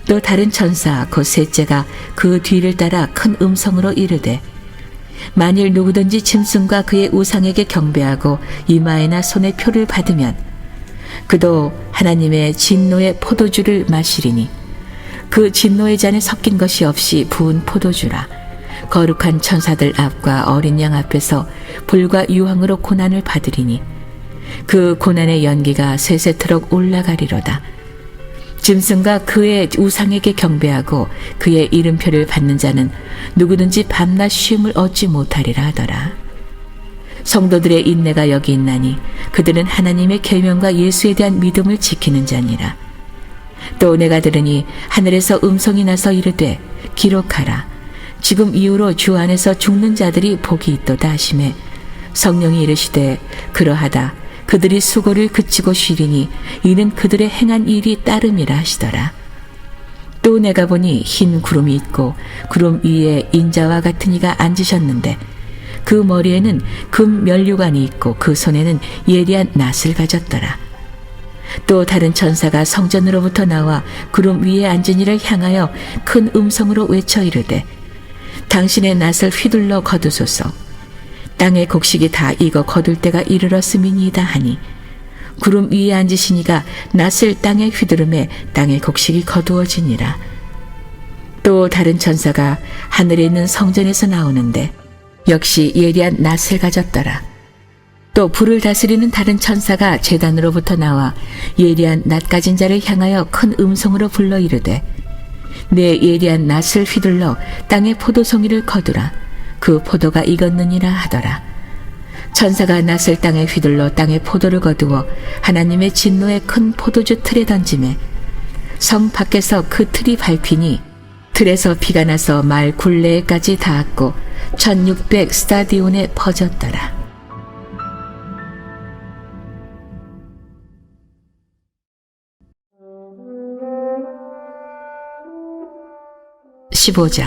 또 다른 천사 곧 셋째가 그 뒤를 따라 큰 음성으로 이르되 만일 누구든지 짐승과 그의 우상에게 경배하고 이마에나 손에 표를 받으면 그도 하나님의 진노의 포도주를 마시리니 그 진노의 잔에 섞인 것이 없이 부은 포도주라. 거룩한 천사들 앞과 어린 양 앞에서 불과 유황으로 고난을 받으리니 그 고난의 연기가 세세토록 올라가리로다. 짐승과 그의 우상에게 경배하고 그의 이름표를 받는 자는 누구든지 밤낮 쉼을 얻지 못하리라 하더라. 성도들의 인내가 여기 있나니 그들은 하나님의 계명과 예수에 대한 믿음을 지키는 자니라. 또 내가 들으니 하늘에서 음성이 나서 이르되 기록하라. 지금 이후로 주 안에서 죽는 자들이 복이 있도다 하시매 성령이 이르시되 그러하다. 그들이 수고를 그치고 쉬리니 이는 그들의 행한 일이 따름이라 하시더라. 또 내가 보니 흰 구름이 있고 구름 위에 인자와 같은 이가 앉으셨는데 그 머리에는 금 면류관이 있고 그 손에는 예리한 낫을 가졌더라. 또 다른 천사가 성전으로부터 나와 구름 위에 앉은 이를 향하여 큰 음성으로 외쳐 이르되 당신의 낫을 휘둘러 거두소서. 땅의 곡식이 다 익어 거둘 때가 이르렀음이니이다 하니 구름 위에 앉으신 이가 낫을 땅에 휘두르매 땅의 곡식이 거두어지니라. 또 다른 천사가 하늘에 있는 성전에서 나오는데 역시 예리한 낫을 가졌더라. 또 불을 다스리는 다른 천사가 제단으로부터 나와 예리한 낫 가진 자를 향하여 큰 음성으로 불러 이르되 내 예리한 낫을 휘둘러 땅의 포도송이를 거두라. 그 포도가 익었느니라 하더라. 천사가 낫을 땅에 휘둘러 땅의 포도를 거두어 하나님의 진노의 큰 포도주 틀에 던지매 성 밖에서 그 틀이 밟히니 틀에서 피가 나서 말 굴레에까지 닿았고 1600 스타디온에 퍼졌더라. (15장)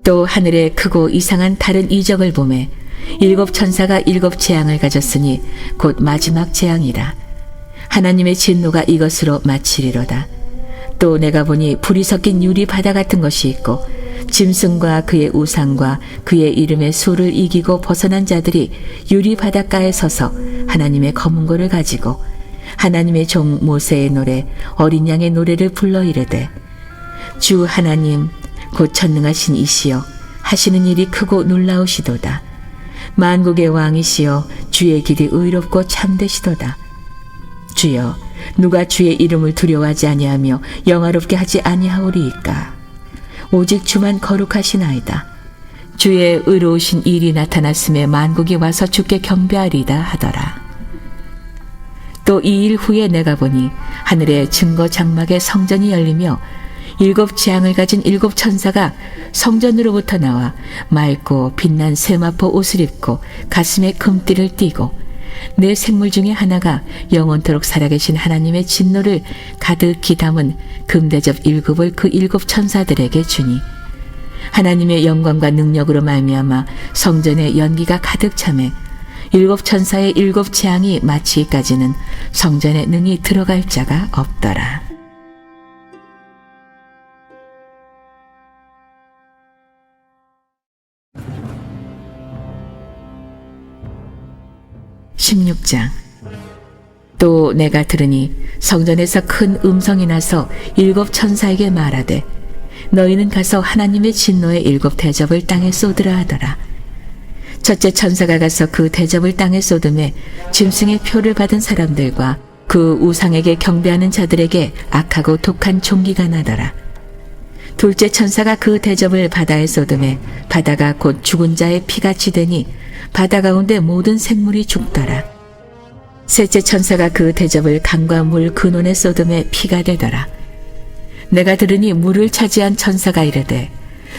또 하늘에 크고 이상한 다른 이적을 보매 일곱 천사가 일곱 재앙을 가졌으니 곧 마지막 재앙이라. 하나님의 진노가 이것으로 마치리로다. 또 내가 보니 불이 섞인 유리 바다 같은 것이 있고 짐승과 그의 우상과 그의 이름의 수를 이기고 벗어난 자들이 유리 바닷가에 서서 하나님의 검은고를 가지고 하나님의 종 모세의 노래 어린 양의 노래를 불러 이르되 주 하나님 곧 전능하신 이시여 하시는 일이 크고 놀라우시도다. 만국의 왕이시여 주의 길이 의롭고 참되시도다. 주여 누가 주의 이름을 두려워하지 아니하며 영화롭게 하지 아니하오리이까. 오직 주만 거룩하시나이다. 주의 의로우신 일이 나타났음에 만국이 와서 주께 경배하리다 하더라. 또 이 일 후에 내가 보니 하늘의 증거 장막의 성전이 열리며 일곱 재앙을 가진 일곱 천사가 성전으로부터 나와 맑고 빛난 세마포 옷을 입고 가슴에 금띠를 띠고 내 생물 중에 하나가 영원토록 살아계신 하나님의 진노를 가득히 담은 금대접 1급을 그 일곱 천사들에게 주니 하나님의 영광과 능력으로 말미암아 성전에 연기가 가득 차매 일곱 천사의 일곱 재앙이 마치기까지는 성전에 능히 들어갈 자가 없더라. 16장. 또 내가 들으니 성전에서 큰 음성이 나서 7 천사에게 말하되 너희는 가서 하나님의 진노의 7 대접을 땅에 쏟으라 하더라. 첫째 천사가 가서 그 대접을 땅에 쏟음에 짐승의 표를 받은 사람들과 그 우상에게 경배하는 자들에게 악하고 독한 총기가 나더라. 둘째 천사가 그 대접을 바다에 쏟음에 바다가 곧 죽은 자의 피같이 되니 바다 가운데 모든 생물이 죽더라. 셋째 천사가 그 대접을 강과 물 근원에 쏟음에 피가 되더라. 내가 들으니 물을 차지한 천사가 이르되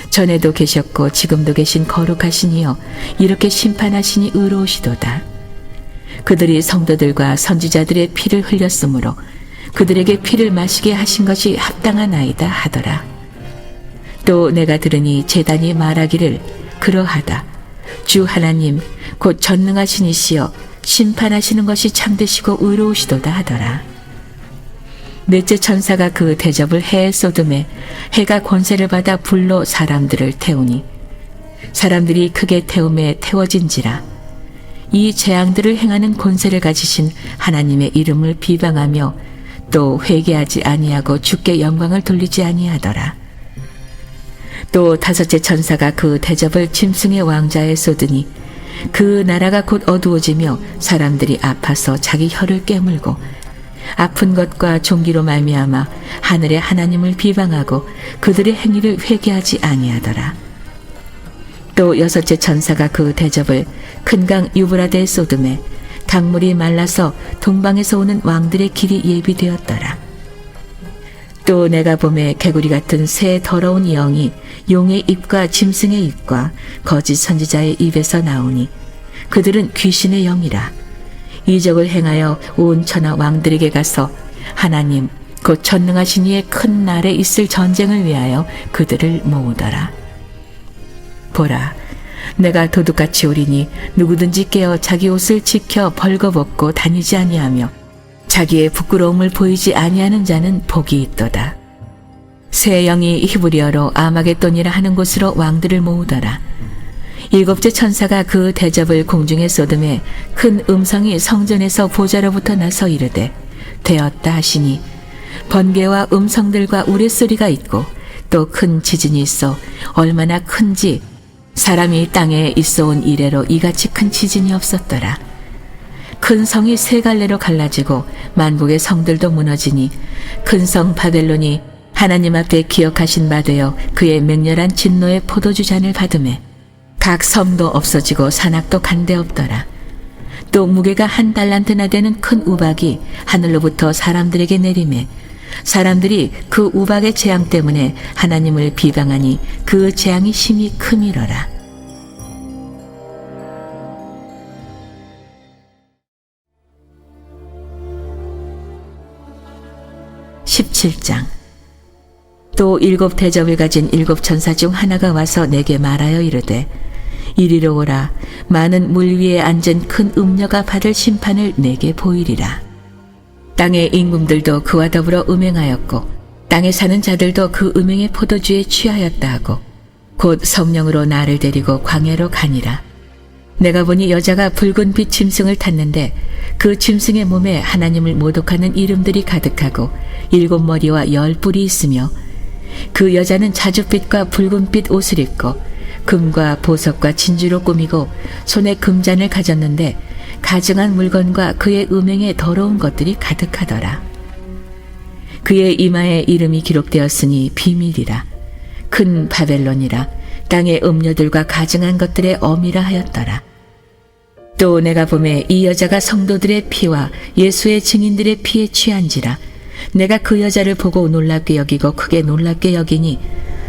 전에도 계셨고 지금도 계신 거룩하시니요 이렇게 심판하시니 의로우시도다. 그들이 성도들과 선지자들의 피를 흘렸으므로 그들에게 피를 마시게 하신 것이 합당하나이다 하더라. 또 내가 들으니 제단이 말하기를 그러하다. 주 하나님 곧 전능하신 이시여 심판하시는 것이 참되시고 의로우시도다 하더라. 넷째 천사가 그 대접을 해에 쏟음에 해가 권세를 받아 불로 사람들을 태우니 사람들이 크게 태움에 태워진지라. 이 재앙들을 행하는 권세를 가지신 하나님의 이름을 비방하며 또 회개하지 아니하고 주께 영광을 돌리지 아니하더라. 또 다섯째 천사가 그 대접을 짐승의 왕자에 쏟으니 그 나라가 곧 어두워지며 사람들이 아파서 자기 혀를 깨물고 아픈 것과 종기로 말미암아 하늘의 하나님을 비방하고 그들의 행위를 회개하지 아니하더라. 또 여섯째 천사가 그 대접을 큰 강 유브라데에 쏟음에 강물이 말라서 동방에서 오는 왕들의 길이 예비되었더라. 또 내가 보매 개구리 같은 새 더러운 영이 용의 입과 짐승의 입과 거짓 선지자의 입에서 나오니 그들은 귀신의 영이라. 이적을 행하여 온 천하 왕들에게 가서 하나님 곧 전능하신 이의 큰 날에 있을 전쟁을 위하여 그들을 모으더라. 보라, 내가 도둑같이 오리니 누구든지 깨어 자기 옷을 지켜 벌거벗고 다니지 아니하며 자기의 부끄러움을 보이지 아니하는 자는 복이 있도다. 새 영이 히브리어로 아마겟돈이라 하는 곳으로 왕들을 모으더라. 일곱째 천사가 그 대접을 공중에 쏟음에 큰 음성이 성전에서 보좌로부터 나서 이르되 되었다 하시니 번개와 음성들과 우레소리가 있고 또 큰 지진이 있어 얼마나 큰지 사람이 땅에 있어온 이래로 이같이 큰 지진이 없었더라. 큰 성이 세 갈래로 갈라지고 만국의 성들도 무너지니 큰 성 바벨론이 하나님 앞에 기억하신 바 되어 그의 맹렬한 진노의 포도주 잔을 받음에 각 섬도 없어지고 산악도 간데 없더라. 또 무게가 1 달란트나 되는 큰 우박이 하늘로부터 사람들에게 내리매 사람들이 그 우박의 재앙 때문에 하나님을 비방하니 그 재앙이 심히 크미러라. (17장) 또 7 대접을 가진 7 천사 중 하나가 와서 내게 말하여 이르되 이리로 오라. 많은 물 위에 앉은 큰 음녀가 받을 심판을 내게 보이리라. 땅의 임금들도 그와 더불어 음행하였고 땅에 사는 자들도 그 음행의 포도주에 취하였다 하고 곧 성령으로 나를 데리고 광야로 가니라. 내가 보니 여자가 붉은 빛 짐승을 탔는데 그 짐승의 몸에 하나님을 모독하는 이름들이 가득하고 7 머리와 10 뿔이 있으며 그 여자는 자줏빛과 붉은빛 옷을 입고 금과 보석과 진주로 꾸미고 손에 금잔을 가졌는데 가증한 물건과 그의 음행에 더러운 것들이 가득하더라. 그의 이마에 이름이 기록되었으니 비밀이라. 큰 바벨론이라. 땅의 음녀들과 가증한 것들의 어미라 하였더라. 또 내가 보매 이 여자가 성도들의 피와 예수의 증인들의 피에 취한지라. 내가 그 여자를 보고 놀랍게 여기고 크게 놀랍게 여기니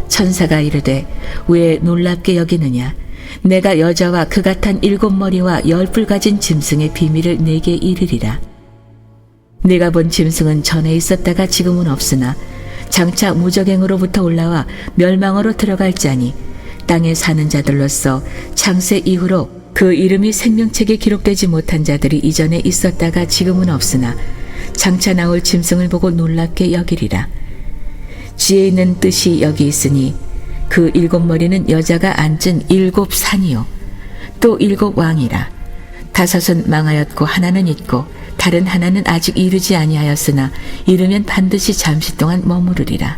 천사가 이르되 왜 놀랍게 여기느냐. 내가 여자와 그가 탄 7 머리와 10 뿔 가진 짐승의 비밀을 내게 이르리라. 네가 본 짐승은 전에 있었다가 지금은 없으나 장차 무적행으로부터 올라와 멸망으로 들어갈 자니 땅에 사는 자들로서 창세 이후로 그 이름이 생명책에 기록되지 못한 자들이 이전에 있었다가 지금은 없으나 장차 나올 짐승을 보고 놀랍게 여기리라. 지혜 있는 뜻이 여기 있으니 그 7 머리는 여자가 앉은 7 산이요 또 7 왕이라. 다섯은 망하였고 하나는 있고 다른 하나는 아직 이르지 아니하였으나 이르면 반드시 잠시 동안 머무르리라.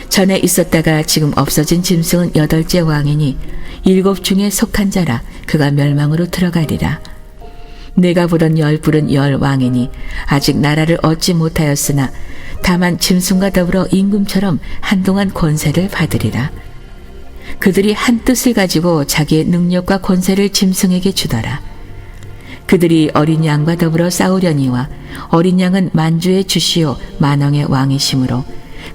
전에 있었다가 지금 없어진 짐승은 8째 왕이니 7 중에 속한 자라. 그가 멸망으로 들어가리라. 내가 보던 10뿔은 10왕이니 아직 나라를 얻지 못하였으나 다만 짐승과 더불어 임금처럼 한동안 권세를 받으리라. 그들이 한 뜻을 가지고 자기의 능력과 권세를 짐승에게 주더라. 그들이 어린 양과 더불어 싸우려니와 어린 양은 만주의 주시요 만왕의 왕이시므로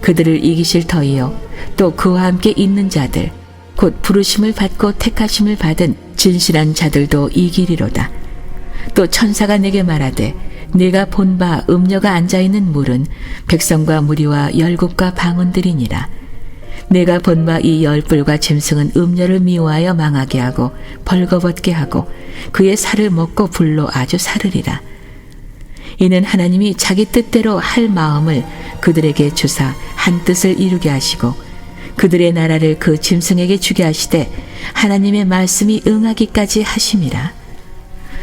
그들을 이기실 터이요 또 그와 함께 있는 자들 곧 부르심을 받고 택하심을 받은 진실한 자들도 이기리로다. 또 천사가 내게 말하되 내가 본 바 음녀가 앉아있는 물은 백성과 무리와 열국과 방언들이니라. 내가 본 바 이 10뿔과 짐승은 음녀를 미워하여 망하게 하고 벌거벗게 하고 그의 살을 먹고 불로 아주 사르리라. 이는 하나님이 자기 뜻대로 할 마음을 그들에게 주사 한 뜻을 이루게 하시고 그들의 나라를 그 짐승에게 주게 하시되 하나님의 말씀이 응하기까지 하심이라.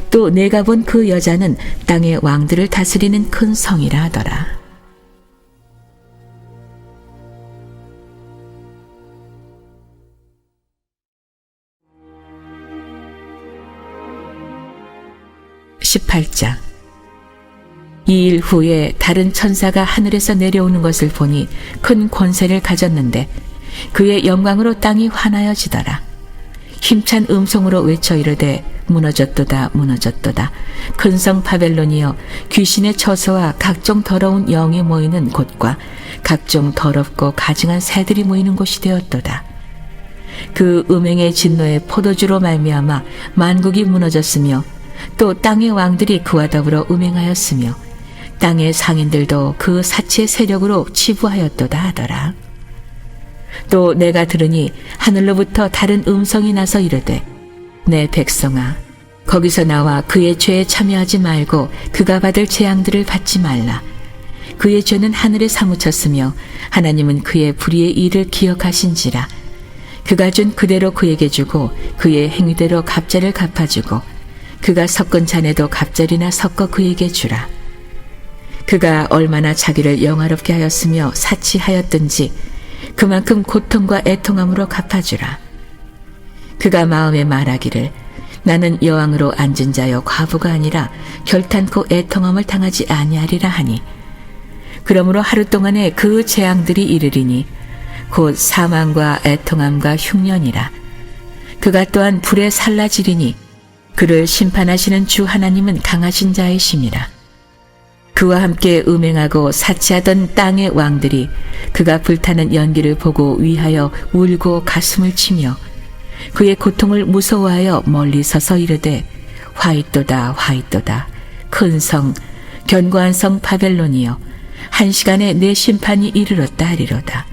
또 내가 본 그 여자는 땅의 왕들을 다스리는 큰 성이라 하더라. (18장) 이 일 후에 다른 천사가 하늘에서 내려오는 것을 보니 큰 권세를 가졌는데 그의 영광으로 땅이 환하여지더라. 힘찬 음성으로 외쳐 이르되 무너졌도다 무너졌도다. 큰 성 바벨론이여 귀신의 처소와 각종 더러운 영이 모이는 곳과 각종 더럽고 가증한 새들이 모이는 곳이 되었도다. 그 음행의 진노의 포도주로 말미암아 만국이 무너졌으며 또 땅의 왕들이 그와 더불어 음행하였으며 땅의 상인들도 그 사치의 세력으로 치부하였도다 하더라. 또 내가 들으니 하늘로부터 다른 음성이 나서 이르되 내 백성아 거기서 나와 그의 죄에 참여하지 말고 그가 받을 재앙들을 받지 말라. 그의 죄는 하늘에 사무쳤으며 하나님은 그의 불의의 일을 기억하신지라. 그가 준 그대로 그에게 주고 그의 행위대로 갑절을 갚아주고 그가 섞은 잔에도 갑절이나 섞어 그에게 주라. 그가 얼마나 자기를 영화롭게 하였으며 사치하였든지 그만큼 고통과 애통함으로 갚아주라. 그가 마음에 말하기를 나는 여왕으로 앉은 자여 과부가 아니라 결탄코 애통함을 당하지 아니하리라 하니 그러므로 하루 동안에 그 재앙들이 이르리니 곧 사망과 애통함과 흉년이라. 그가 또한 불에 살라지리니 그를 심판하시는 주 하나님은 강하신 자이심이라. 그와 함께 음행하고 사치하던 땅의 왕들이 그가 불타는 연기를 보고 위하여 울고 가슴을 치며 그의 고통을 무서워하여 멀리 서서 이르되 화이또다 화이또다. 큰 성 견고한 성 바벨론이여 한 시간에 내 심판이 이르렀다 하리로다.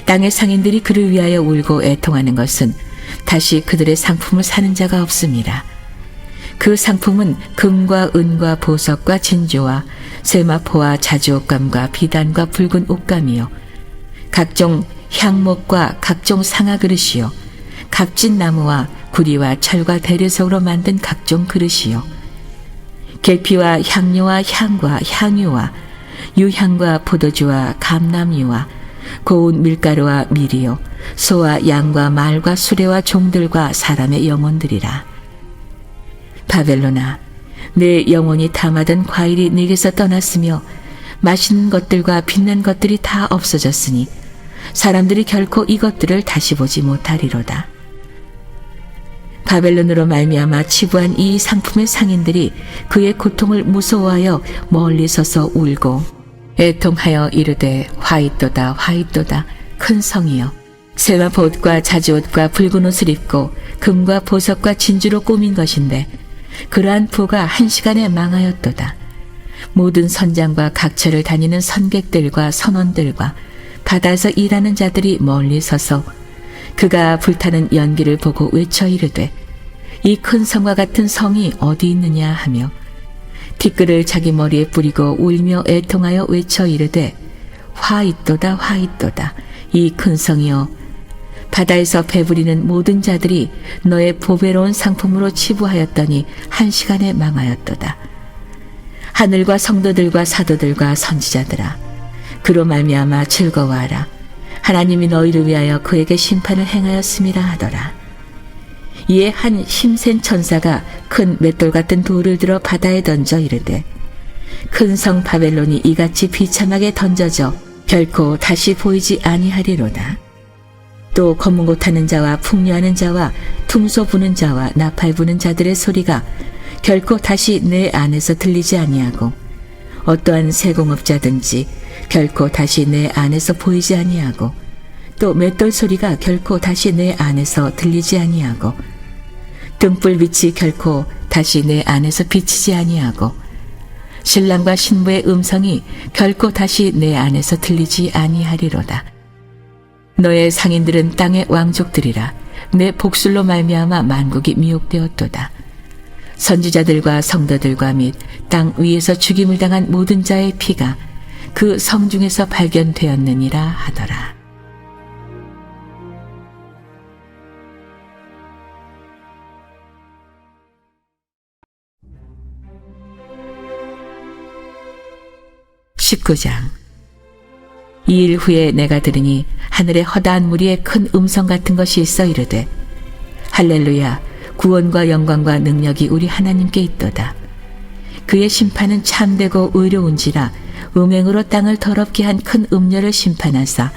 땅의 상인들이 그를 위하여 울고 애통하는 것은 다시 그들의 상품을 사는 자가 없음이라. 그 상품은 금과 은과 보석과 진주와 세마포와 자주옷감과 비단과 붉은 옷감이요 각종 향목과 각종 상아 그릇이요 값진 나무와 구리와 철과 대리석으로 만든 각종 그릇이요 계피와 향료와 향과 향유와 유향과 포도주와 감람유와 고운 밀가루와 밀이요 소와 양과 말과 수레와 종들과 사람의 영혼들이라. 바벨론아 내 영혼이 탐하던 과일이 네게서 떠났으며 맛있는 것들과 빛난 것들이 다 없어졌으니 사람들이 결코 이것들을 다시 보지 못하리로다. 바벨론으로 말미암아 치부한 이 상품의 상인들이 그의 고통을 무서워하여 멀리 서서 울고 애통하여 이르되 화이또다 화이또다. 큰 성이여 세마포 옷과 자주옷과 붉은 옷을 입고 금과 보석과 진주로 꾸민 것인데 그러한 부가 한 시간에 망하였도다. 모든 선장과 각처를 다니는 선객들과 선원들과 바다에서 일하는 자들이 멀리 서서 그가 불타는 연기를 보고 외쳐 이르되 이 큰 성과 같은 성이 어디 있느냐 하며 티끌을 자기 머리에 뿌리고 울며 애통하여 외쳐 이르되 화이또다 화이또다. 이 큰 성이여 바다에서 배부리는 모든 자들이 너의 보배로운 상품으로 치부하였더니 한 시간에 망하였도다. 하늘과 성도들과 사도들과 선지자들아, 그로 말미암아 즐거워하라. 하나님이 너희를 위하여 그에게 심판을 행하였음이라 하더라. 이에 한 힘센 천사가 큰 맷돌 같은 돌을 들어 바다에 던져 이르되, 큰 성 바벨론이 이같이 비참하게 던져져 결코 다시 보이지 아니하리로다. 또 검은 옷 타는 자와 풍류하는 자와 퉁소 부는 자와 나팔 부는 자들의 소리가 결코 다시 내 안에서 들리지 아니하고, 어떠한 세공업자든지 결코 다시 내 안에서 보이지 아니하고, 또 맷돌 소리가 결코 다시 내 안에서 들리지 아니하고, 등불빛이 결코 다시 내 안에서 비치지 아니하고, 신랑과 신부의 음성이 결코 다시 내 안에서 들리지 아니하리로다. 너의 상인들은 땅의 왕족들이라. 내 복술로 말미암아 만국이 미혹되었도다. 선지자들과 성도들과 및 땅 위에서 죽임을 당한 모든 자의 피가 그 성 중에서 발견되었느니라 하더라. (19장) 이 일 후에 내가 들으니 하늘의 허다한 무리에 큰 음성 같은 것이 있어 이르되, 할렐루야, 구원과 영광과 능력이 우리 하나님께 있도다. 그의 심판은 참되고 의로운지라. 음행으로 땅을 더럽게 한 큰 음녀를 심판하사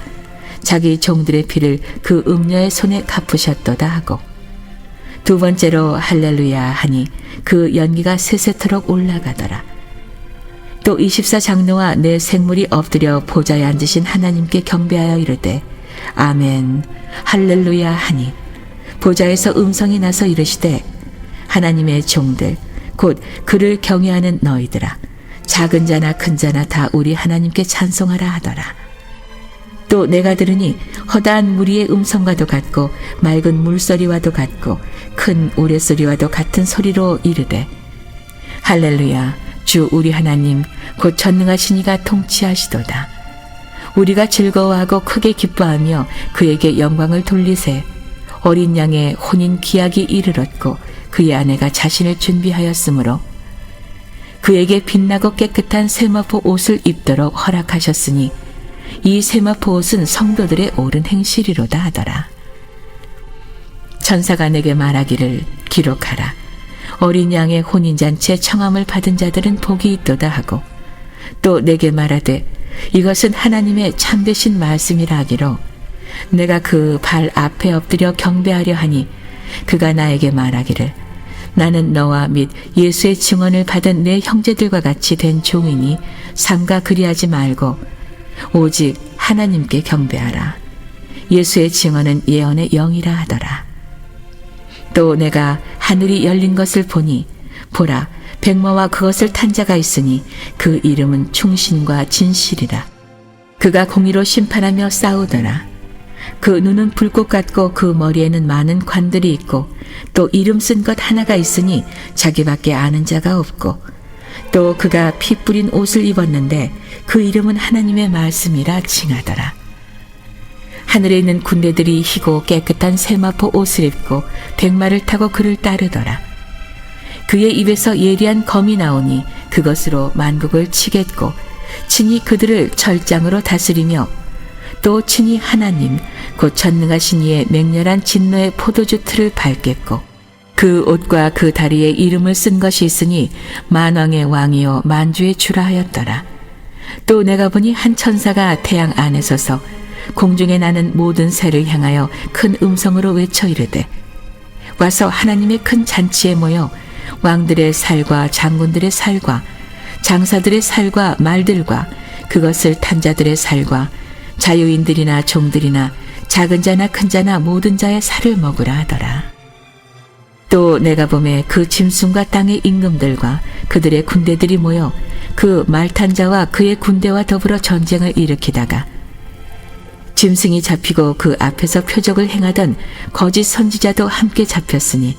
자기 종들의 피를 그 음녀의 손에 갚으셨도다 하고, 두 번째로 할렐루야 하니 그 연기가 세세토록 올라가더라. 또 24장로와 내 생물이 엎드려 보좌에 앉으신 하나님께 경배하여 이르되, 아멘, 할렐루야 하니, 보좌에서 음성이 나서 이르시되, 하나님의 종들 곧 그를 경외하는 너희들아, 작은 자나 큰 자나 다 우리 하나님께 찬송하라 하더라. 또 내가 들으니 허다한 무리의 음성과도 같고 맑은 물소리와도 같고 큰 우레소리와도 같은 소리로 이르되, 할렐루야, 주 우리 하나님 곧 전능하신 이가 통치하시도다. 우리가 즐거워하고 크게 기뻐하며 그에게 영광을 돌리세. 어린 양의 혼인 기약이 이르렀고 그의 아내가 자신을 준비하였으므로 그에게 빛나고 깨끗한 세마포 옷을 입도록 허락하셨으니 이 세마포 옷은 성도들의 옳은 행실이로다 하더라. 천사가 내게 말하기를, 기록하라. 어린 양의 혼인잔치에 청함을 받은 자들은 복이 있도다 하고, 또 내게 말하되, 이것은 하나님의 참되신 말씀이라 하기로 내가 그 발 앞에 엎드려 경배하려 하니, 그가 나에게 말하기를, 나는 너와 및 예수의 증언을 받은 내 형제들과 같이 된 종이니 삼가 그리하지 말고 오직 하나님께 경배하라. 예수의 증언은 예언의 영이라 하더라. 또 내가 하늘이 열린 것을 보니, 보라, 백마와 그것을 탄 자가 있으니 그 이름은 충신과 진실이라. 그가 공의로 심판하며 싸우더라. 그 눈은 불꽃 같고 그 머리에는 많은 관들이 있고, 또 이름 쓴 것 하나가 있으니 자기밖에 아는 자가 없고, 또 그가 피 뿌린 옷을 입었는데 그 이름은 하나님의 말씀이라 칭하더라. 하늘에 있는 군대들이 희고 깨끗한 세마포 옷을 입고 백마를 타고 그를 따르더라. 그의 입에서 예리한 검이 나오니 그것으로 만국을 치겠고, 친히 그들을 철장으로 다스리며, 또 친히 하나님 곧 전능하신 이의 맹렬한 진노의 포도주 틀을 밟겠고, 그 옷과 그 다리에 이름을 쓴 것이 있으니 만왕의 왕이요 만주의 주라 하였더라. 또 내가 보니 한 천사가 태양 안에 서서 공중에 나는 모든 새를 향하여 큰 음성으로 외쳐 이르되, 와서 하나님의 큰 잔치에 모여 왕들의 살과 장군들의 살과 장사들의 살과 말들과 그것을 탄 자들의 살과 자유인들이나 종들이나 작은 자나 큰 자나 모든 자의 살을 먹으라 하더라. 또 내가 보매 그 짐승과 땅의 임금들과 그들의 군대들이 모여 그 말 탄 자와 그의 군대와 더불어 전쟁을 일으키다가, 짐승이 잡히고 그 앞에서 표적을 행하던 거짓 선지자도 함께 잡혔으니,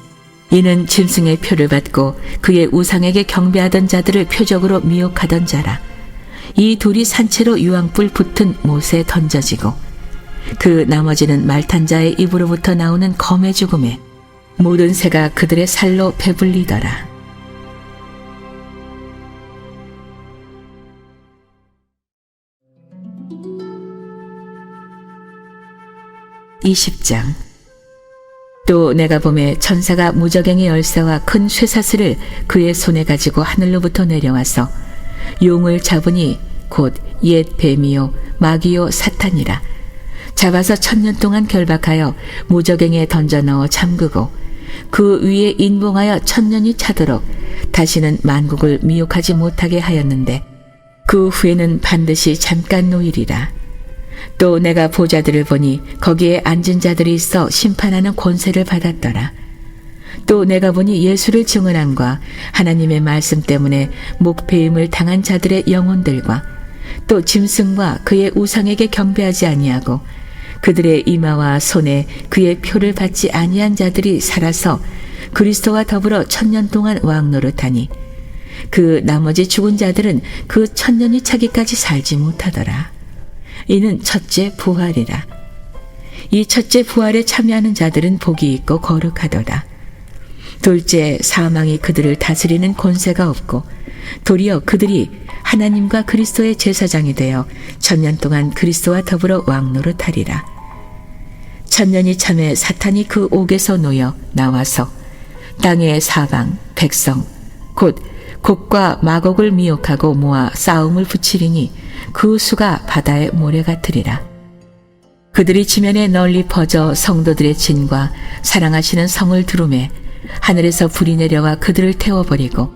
이는 짐승의 표를 받고 그의 우상에게 경배하던 자들을 표적으로 미혹하던 자라. 이 둘이 산채로 유황불 붙은 못에 던져지고, 그 나머지는 말탄 자의 입으로부터 나오는 검의 죽음에 모든 새가 그들의 살로 배불리더라. 20장. 또 내가 보매 천사가 무저갱의 열쇠와 큰 쇠사슬을 그의 손에 가지고 하늘로부터 내려와서 용을 잡으니 곧 옛 뱀이요 마귀요 사탄이라. 잡아서 1000년 동안 결박하여 무저갱에 던져 넣어 잠그고 그 위에 인봉하여 1000년이 차도록 다시는 만국을 미혹하지 못하게 하였는데 그 후에는 반드시 잠깐 노일이라. 또 내가 보좌들을 보니 거기에 앉은 자들이 있어 심판하는 권세를 받았더라. 또 내가 보니 예수를 증언함과 하나님의 말씀 때문에 목배임을 당한 자들의 영혼들과 또 짐승과 그의 우상에게 경배하지 아니하고 그들의 이마와 손에 그의 표를 받지 아니한 자들이 살아서 그리스도와 더불어 1000년 동안 왕노릇하니 그 나머지 죽은 자들은 그 1000년이 차기까지 살지 못하더라. 이는 첫째 부활이라. 이 첫째 부활에 참여하는 자들은 복이 있고 거룩하도다. 둘째 사망이 그들을 다스리는 권세가 없고 도리어 그들이 하나님과 그리스도의 제사장이 되어 1000년 동안 그리스도와 더불어 왕노릇하리라. 1000년이 참에 사탄이 그 옥에서 놓여 나와서 땅의 사방 백성 곧 곡과 마곡을 미혹하고 모아 싸움을 붙이리니 그 수가 바다의 모래 같으리라. 그들이 지면에 널리 퍼져 성도들의 진과 사랑하시는 성을 두루매 하늘에서 불이 내려와 그들을 태워버리고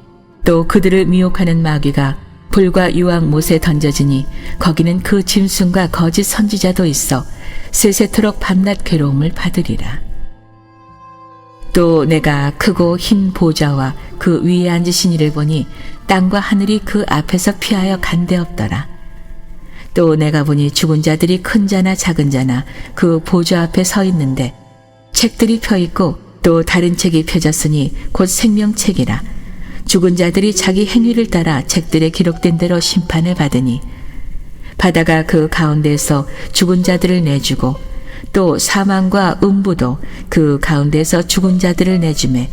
또 그들을 미혹하는 마귀가 불과 유황 못에 던져지니 거기는 그 짐승과 거짓 선지자도 있어 세세토록 밤낮 괴로움을 받으리라. 또 내가 크고 흰 보좌와 그 위에 앉으신 이를 보니 땅과 하늘이 그 앞에서 피하여 간데없더라. 또 내가 보니 죽은 자들이 큰 자나 작은 자나 그 보좌 앞에 서 있는데 책들이 펴 있고 또 다른 책이 펴졌으니 곧 생명책이라. 죽은 자들이 자기 행위를 따라 책들에 기록된 대로 심판을 받으니 바다가 그 가운데에서 죽은 자들을 내주고 또 사망과 음부도 그 가운데에서 죽은 자들을 내주매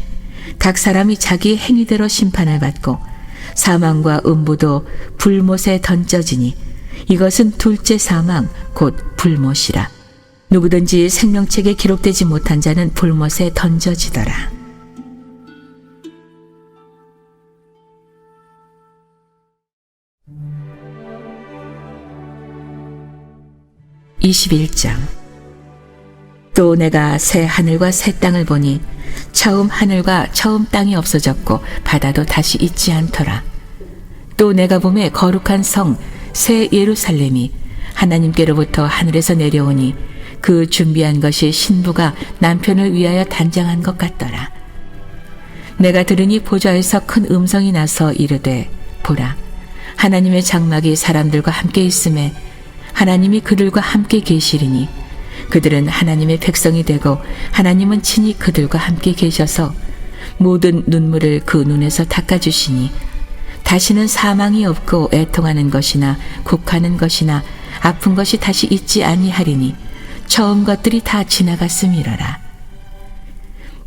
각 사람이 자기 행위대로 심판을 받고 사망과 음부도 불못에 던져지니 이것은 둘째 사망 곧 불못이라. 누구든지 생명책에 기록되지 못한 자는 불못에 던져지더라. 21장. 또 내가 새 하늘과 새 땅을 보니 처음 하늘과 처음 땅이 없어졌고 바다도 다시 있지 않더라. 또 내가 보매 거룩한 성 새 예루살렘이 하나님께로부터 하늘에서 내려오니 그 준비한 것이 신부가 남편을 위하여 단장한 것 같더라. 내가 들으니 보좌에서 큰 음성이 나서 이르되 보라 하나님의 장막이 사람들과 함께 있음에 하나님이 그들과 함께 계시리니 그들은 하나님의 백성이 되고 하나님은 친히 그들과 함께 계셔서 모든 눈물을 그 눈에서 닦아주시니 다시는 사망이 없고 애통하는 것이나 곡하는 것이나 아픈 것이 다시 있지 아니하리니 처음 것들이 다 지나갔음이러라.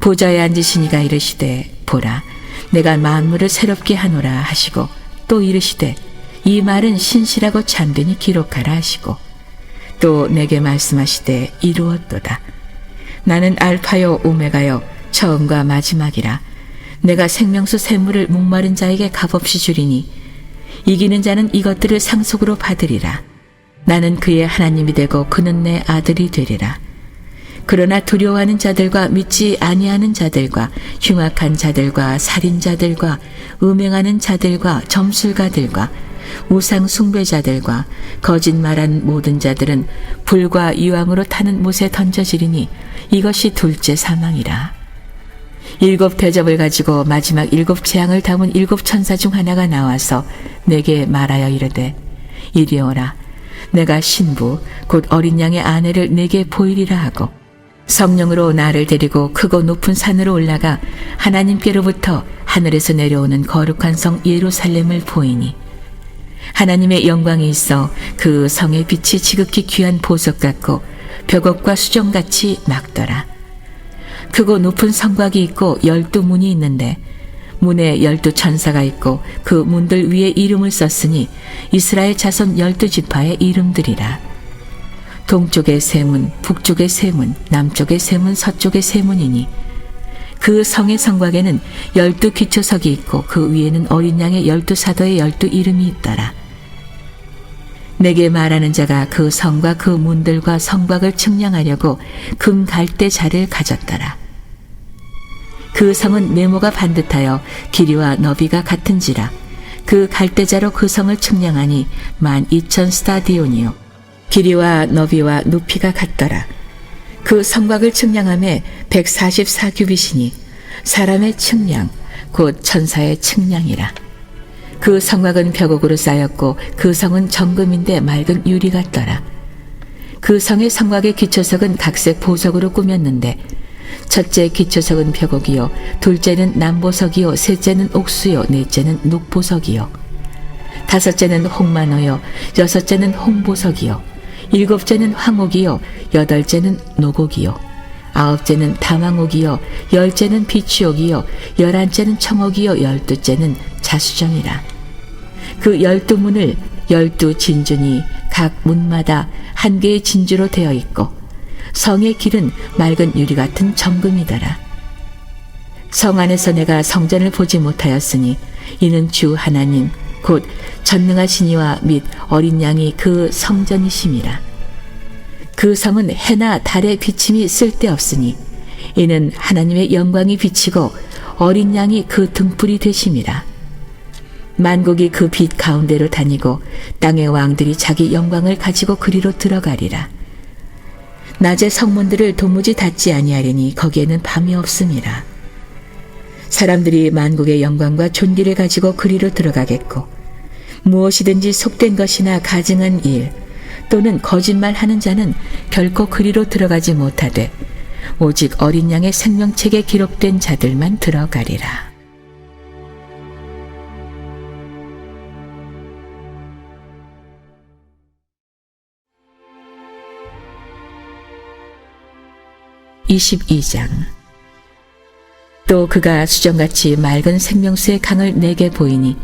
보좌에 앉으신 이가 이르시되 보라 내가 만물을 새롭게 하노라 하시고 또 이르시되 이 말은 신실하고 참되니 기록하라 하시고 또 내게 말씀하시되 이루었도다. 나는 알파요 오메가요 처음과 마지막이라. 내가 생명수 샘물을 목마른 자에게 값없이 주리니 이기는 자는 이것들을 상속으로 받으리라. 나는 그의 하나님이 되고 그는 내 아들이 되리라. 그러나 두려워하는 자들과 믿지 아니하는 자들과 흉악한 자들과 살인자들과 음행하는 자들과 점술가들과 우상 숭배자들과 거짓말한 모든 자들은 불과 유황으로 타는 못에 던져지리니 이것이 둘째 사망이라. 7 대접을 가지고 마지막 7 재앙을 담은 7 천사 중 하나가 나와서 내게 말하여 이르되 이리 오라. 내가 신부 곧 어린 양의 아내를 내게 보이리라 하고 성령으로 나를 데리고 크고 높은 산으로 올라가 하나님께로부터 하늘에서 내려오는 거룩한 성 예루살렘을 보이니 하나님의 영광이 있어 그 성의 빛이 지극히 귀한 보석 같고 벽옥과 수정같이 막더라. 크고 높은 성곽이 있고 12문이 있는데 문에 12천사가 있고 그 문들 위에 이름을 썼으니 이스라엘 자손 12지파의 이름들이라. 동쪽의 세 문, 북쪽의 세 문, 남쪽의 세 문, 서쪽의 세 문이니 그 성의 성곽에는 12기초석이 있고 그 위에는 어린 양의 12사도의 12 이름이 있더라. 내게 말하는 자가 그 성과 그 문들과 성곽을 측량하려고 금 갈대 자를 가졌더라. 그 성은 네모가 반듯하여 길이와 너비가 같은지라. 그 갈대자로 그 성을 측량하니 12,000 스타디온이요 길이와 너비와 높이가 같더라. 그 성곽을 측량함에 144규빗이니 사람의 측량 곧 천사의 측량이라. 그 성곽은 벽옥으로 쌓였고 그 성은 정금인데 맑은 유리 같더라. 그 성의 성곽의 기초석은 각색 보석으로 꾸몄는데 첫째 기초석은 벽옥이요 둘째는 남보석이요 셋째는 옥수요 넷째는 녹보석이요 다섯째는 홍만호요 여섯째는 홍보석이요 일곱째는 황옥이요 여덟째는 노곡이요 아홉째는 다망옥이요 열째는 비추옥이요 열한째는 청옥이요 열두째는 자수정이라. 그 12문을 12진주니 각 문마다 한 개의 진주로 되어 있고 성의 길은 맑은 유리 같은 정금이더라. 성 안에서 내가 성전을 보지 못하였으니 이는 주 하나님 곧 전능하신 이와 및 어린 양이 그 성전이심이라. 그 성은 해나 달의 비침이 쓸데없으니 이는 하나님의 영광이 비치고 어린 양이 그 등불이 되심이라. 만국이 그 빛 가운데로 다니고 땅의 왕들이 자기 영광을 가지고 그리로 들어가리라. 낮에 성문들을 도무지 닫지 아니하리니 거기에는 밤이 없음이라. 사람들이 만국의 영광과 존귀를 가지고 그리로 들어가겠고 무엇이든지 속된 것이나 가증한 일 또는 거짓말하는 자는 결코 그리로 들어가지 못하되 오직 어린 양의 생명책에 기록된 자들만 들어가리라. (22장) 또 그가 수정같이 맑은 생명수의 강을 내게 보이니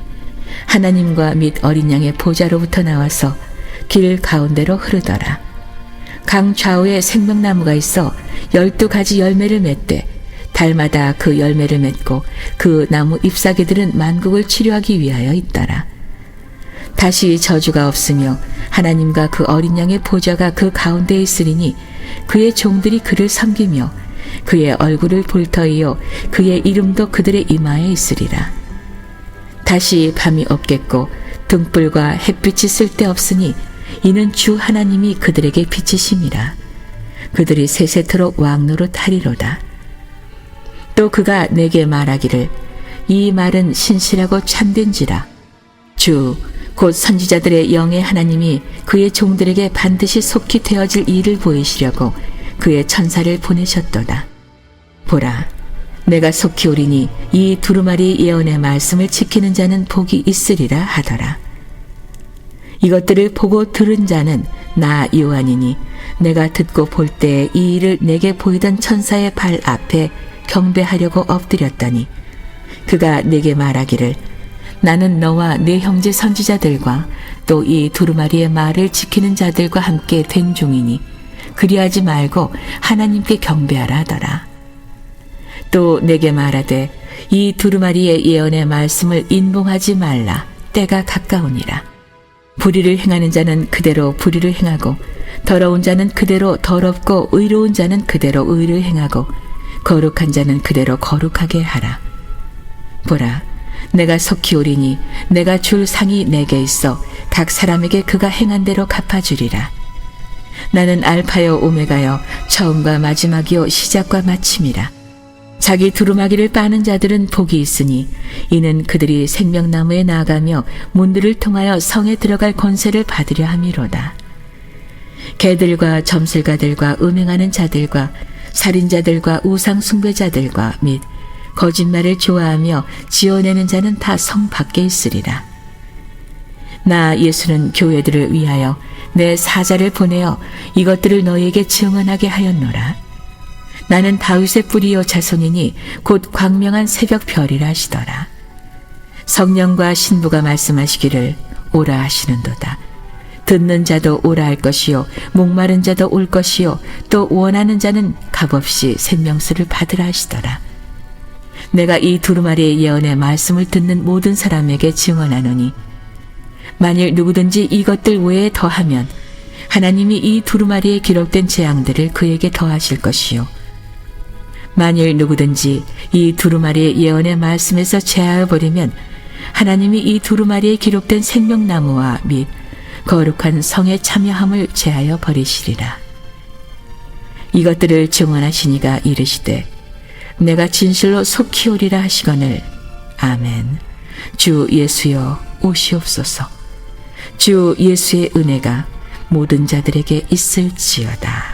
하나님과 및 어린 양의 보좌로부터 나와서 길 가운데로 흐르더라. 강 좌우에 생명나무가 있어 12가지 열매를 맺되 달마다 그 열매를 맺고 그 나무 잎사귀들은 만국을 치료하기 위하여 있더라. 다시 저주가 없으며 하나님과 그 어린 양의 보좌가 그 가운데에 있으리니 그의 종들이 그를 섬기며 그의 얼굴을 볼 터이요 그의 이름도 그들의 이마에 있으리라. 다시 밤이 없겠고 등불과 햇빛이 쓸데없으니 이는 주 하나님이 그들에게 비치심이라. 그들이 세세토록 왕노릇하리로다. 또 그가 내게 말하기를 이 말은 신실하고 참된지라. 주 곧 선지자들의 영의 하나님이 그의 종들에게 반드시 속히 되어질 일을 보이시려고 그의 천사를 보내셨도다. 보라, 내가 속히 오리니 이 두루마리 예언의 말씀을 지키는 자는 복이 있으리라 하더라. 이것들을 보고 들은 자는 나 요한이니 내가 듣고 볼 때 이 일을 내게 보이던 천사의 발 앞에 경배하려고 엎드렸더니 그가 내게 말하기를 나는 너와 네 형제 선지자들과 또 이 두루마리의 말을 지키는 자들과 함께 된 종이니 그리하지 말고 하나님께 경배하라 하더라. 또 내게 말하되 이 두루마리의 예언의 말씀을 인봉하지 말라. 때가 가까우니라. 불의를 행하는 자는 그대로 불의를 행하고 더러운 자는 그대로 더럽고 의로운 자는 그대로 의를 행하고 거룩한 자는 그대로 거룩하게 하라. 보라, 내가 속히 오리니 내가 줄 상이 내게 있어 각 사람에게 그가 행한 대로 갚아주리라. 나는 알파요 오메가요 처음과 마지막이요 시작과 마침이라. 자기 두루마기를 빠는 자들은 복이 있으니 이는 그들이 생명나무에 나아가며 문들을 통하여 성에 들어갈 권세를 받으려 함이로다. 개들과 점술가들과 음행하는 자들과 살인자들과 우상 숭배자들과 및 거짓말을 좋아하며 지어내는 자는 다 성 밖에 있으리라. 나 예수는 교회들을 위하여 내 사자를 보내어 이것들을 너희에게 증언하게 하였노라. 나는 다윗의 뿌리요 자손이니 곧 광명한 새벽 별이라 하시더라. 성령과 신부가 말씀하시기를 오라 하시는도다. 듣는 자도 오라 할 것이요 목마른 자도 올 것이요 또 원하는 자는 값없이 생명수를 받으라 하시더라. 내가 이 두루마리의 예언의 말씀을 듣는 모든 사람에게 증언하노니 만일 누구든지 이것들 외에 더하면 하나님이 이 두루마리에 기록된 재앙들을 그에게 더하실 것이요 만일 누구든지 이 두루마리의 예언의 말씀에서 제하여 버리면 하나님이 이 두루마리에 기록된 생명나무와 및 거룩한 성에 참여함을 제하여 버리시리라. 이것들을 증언하시니가 이르시되 내가 진실로 속히 오리라 하시거늘 아멘. 주 예수여 오시옵소서. 주 예수의 은혜가 모든 자들에게 있을지어다.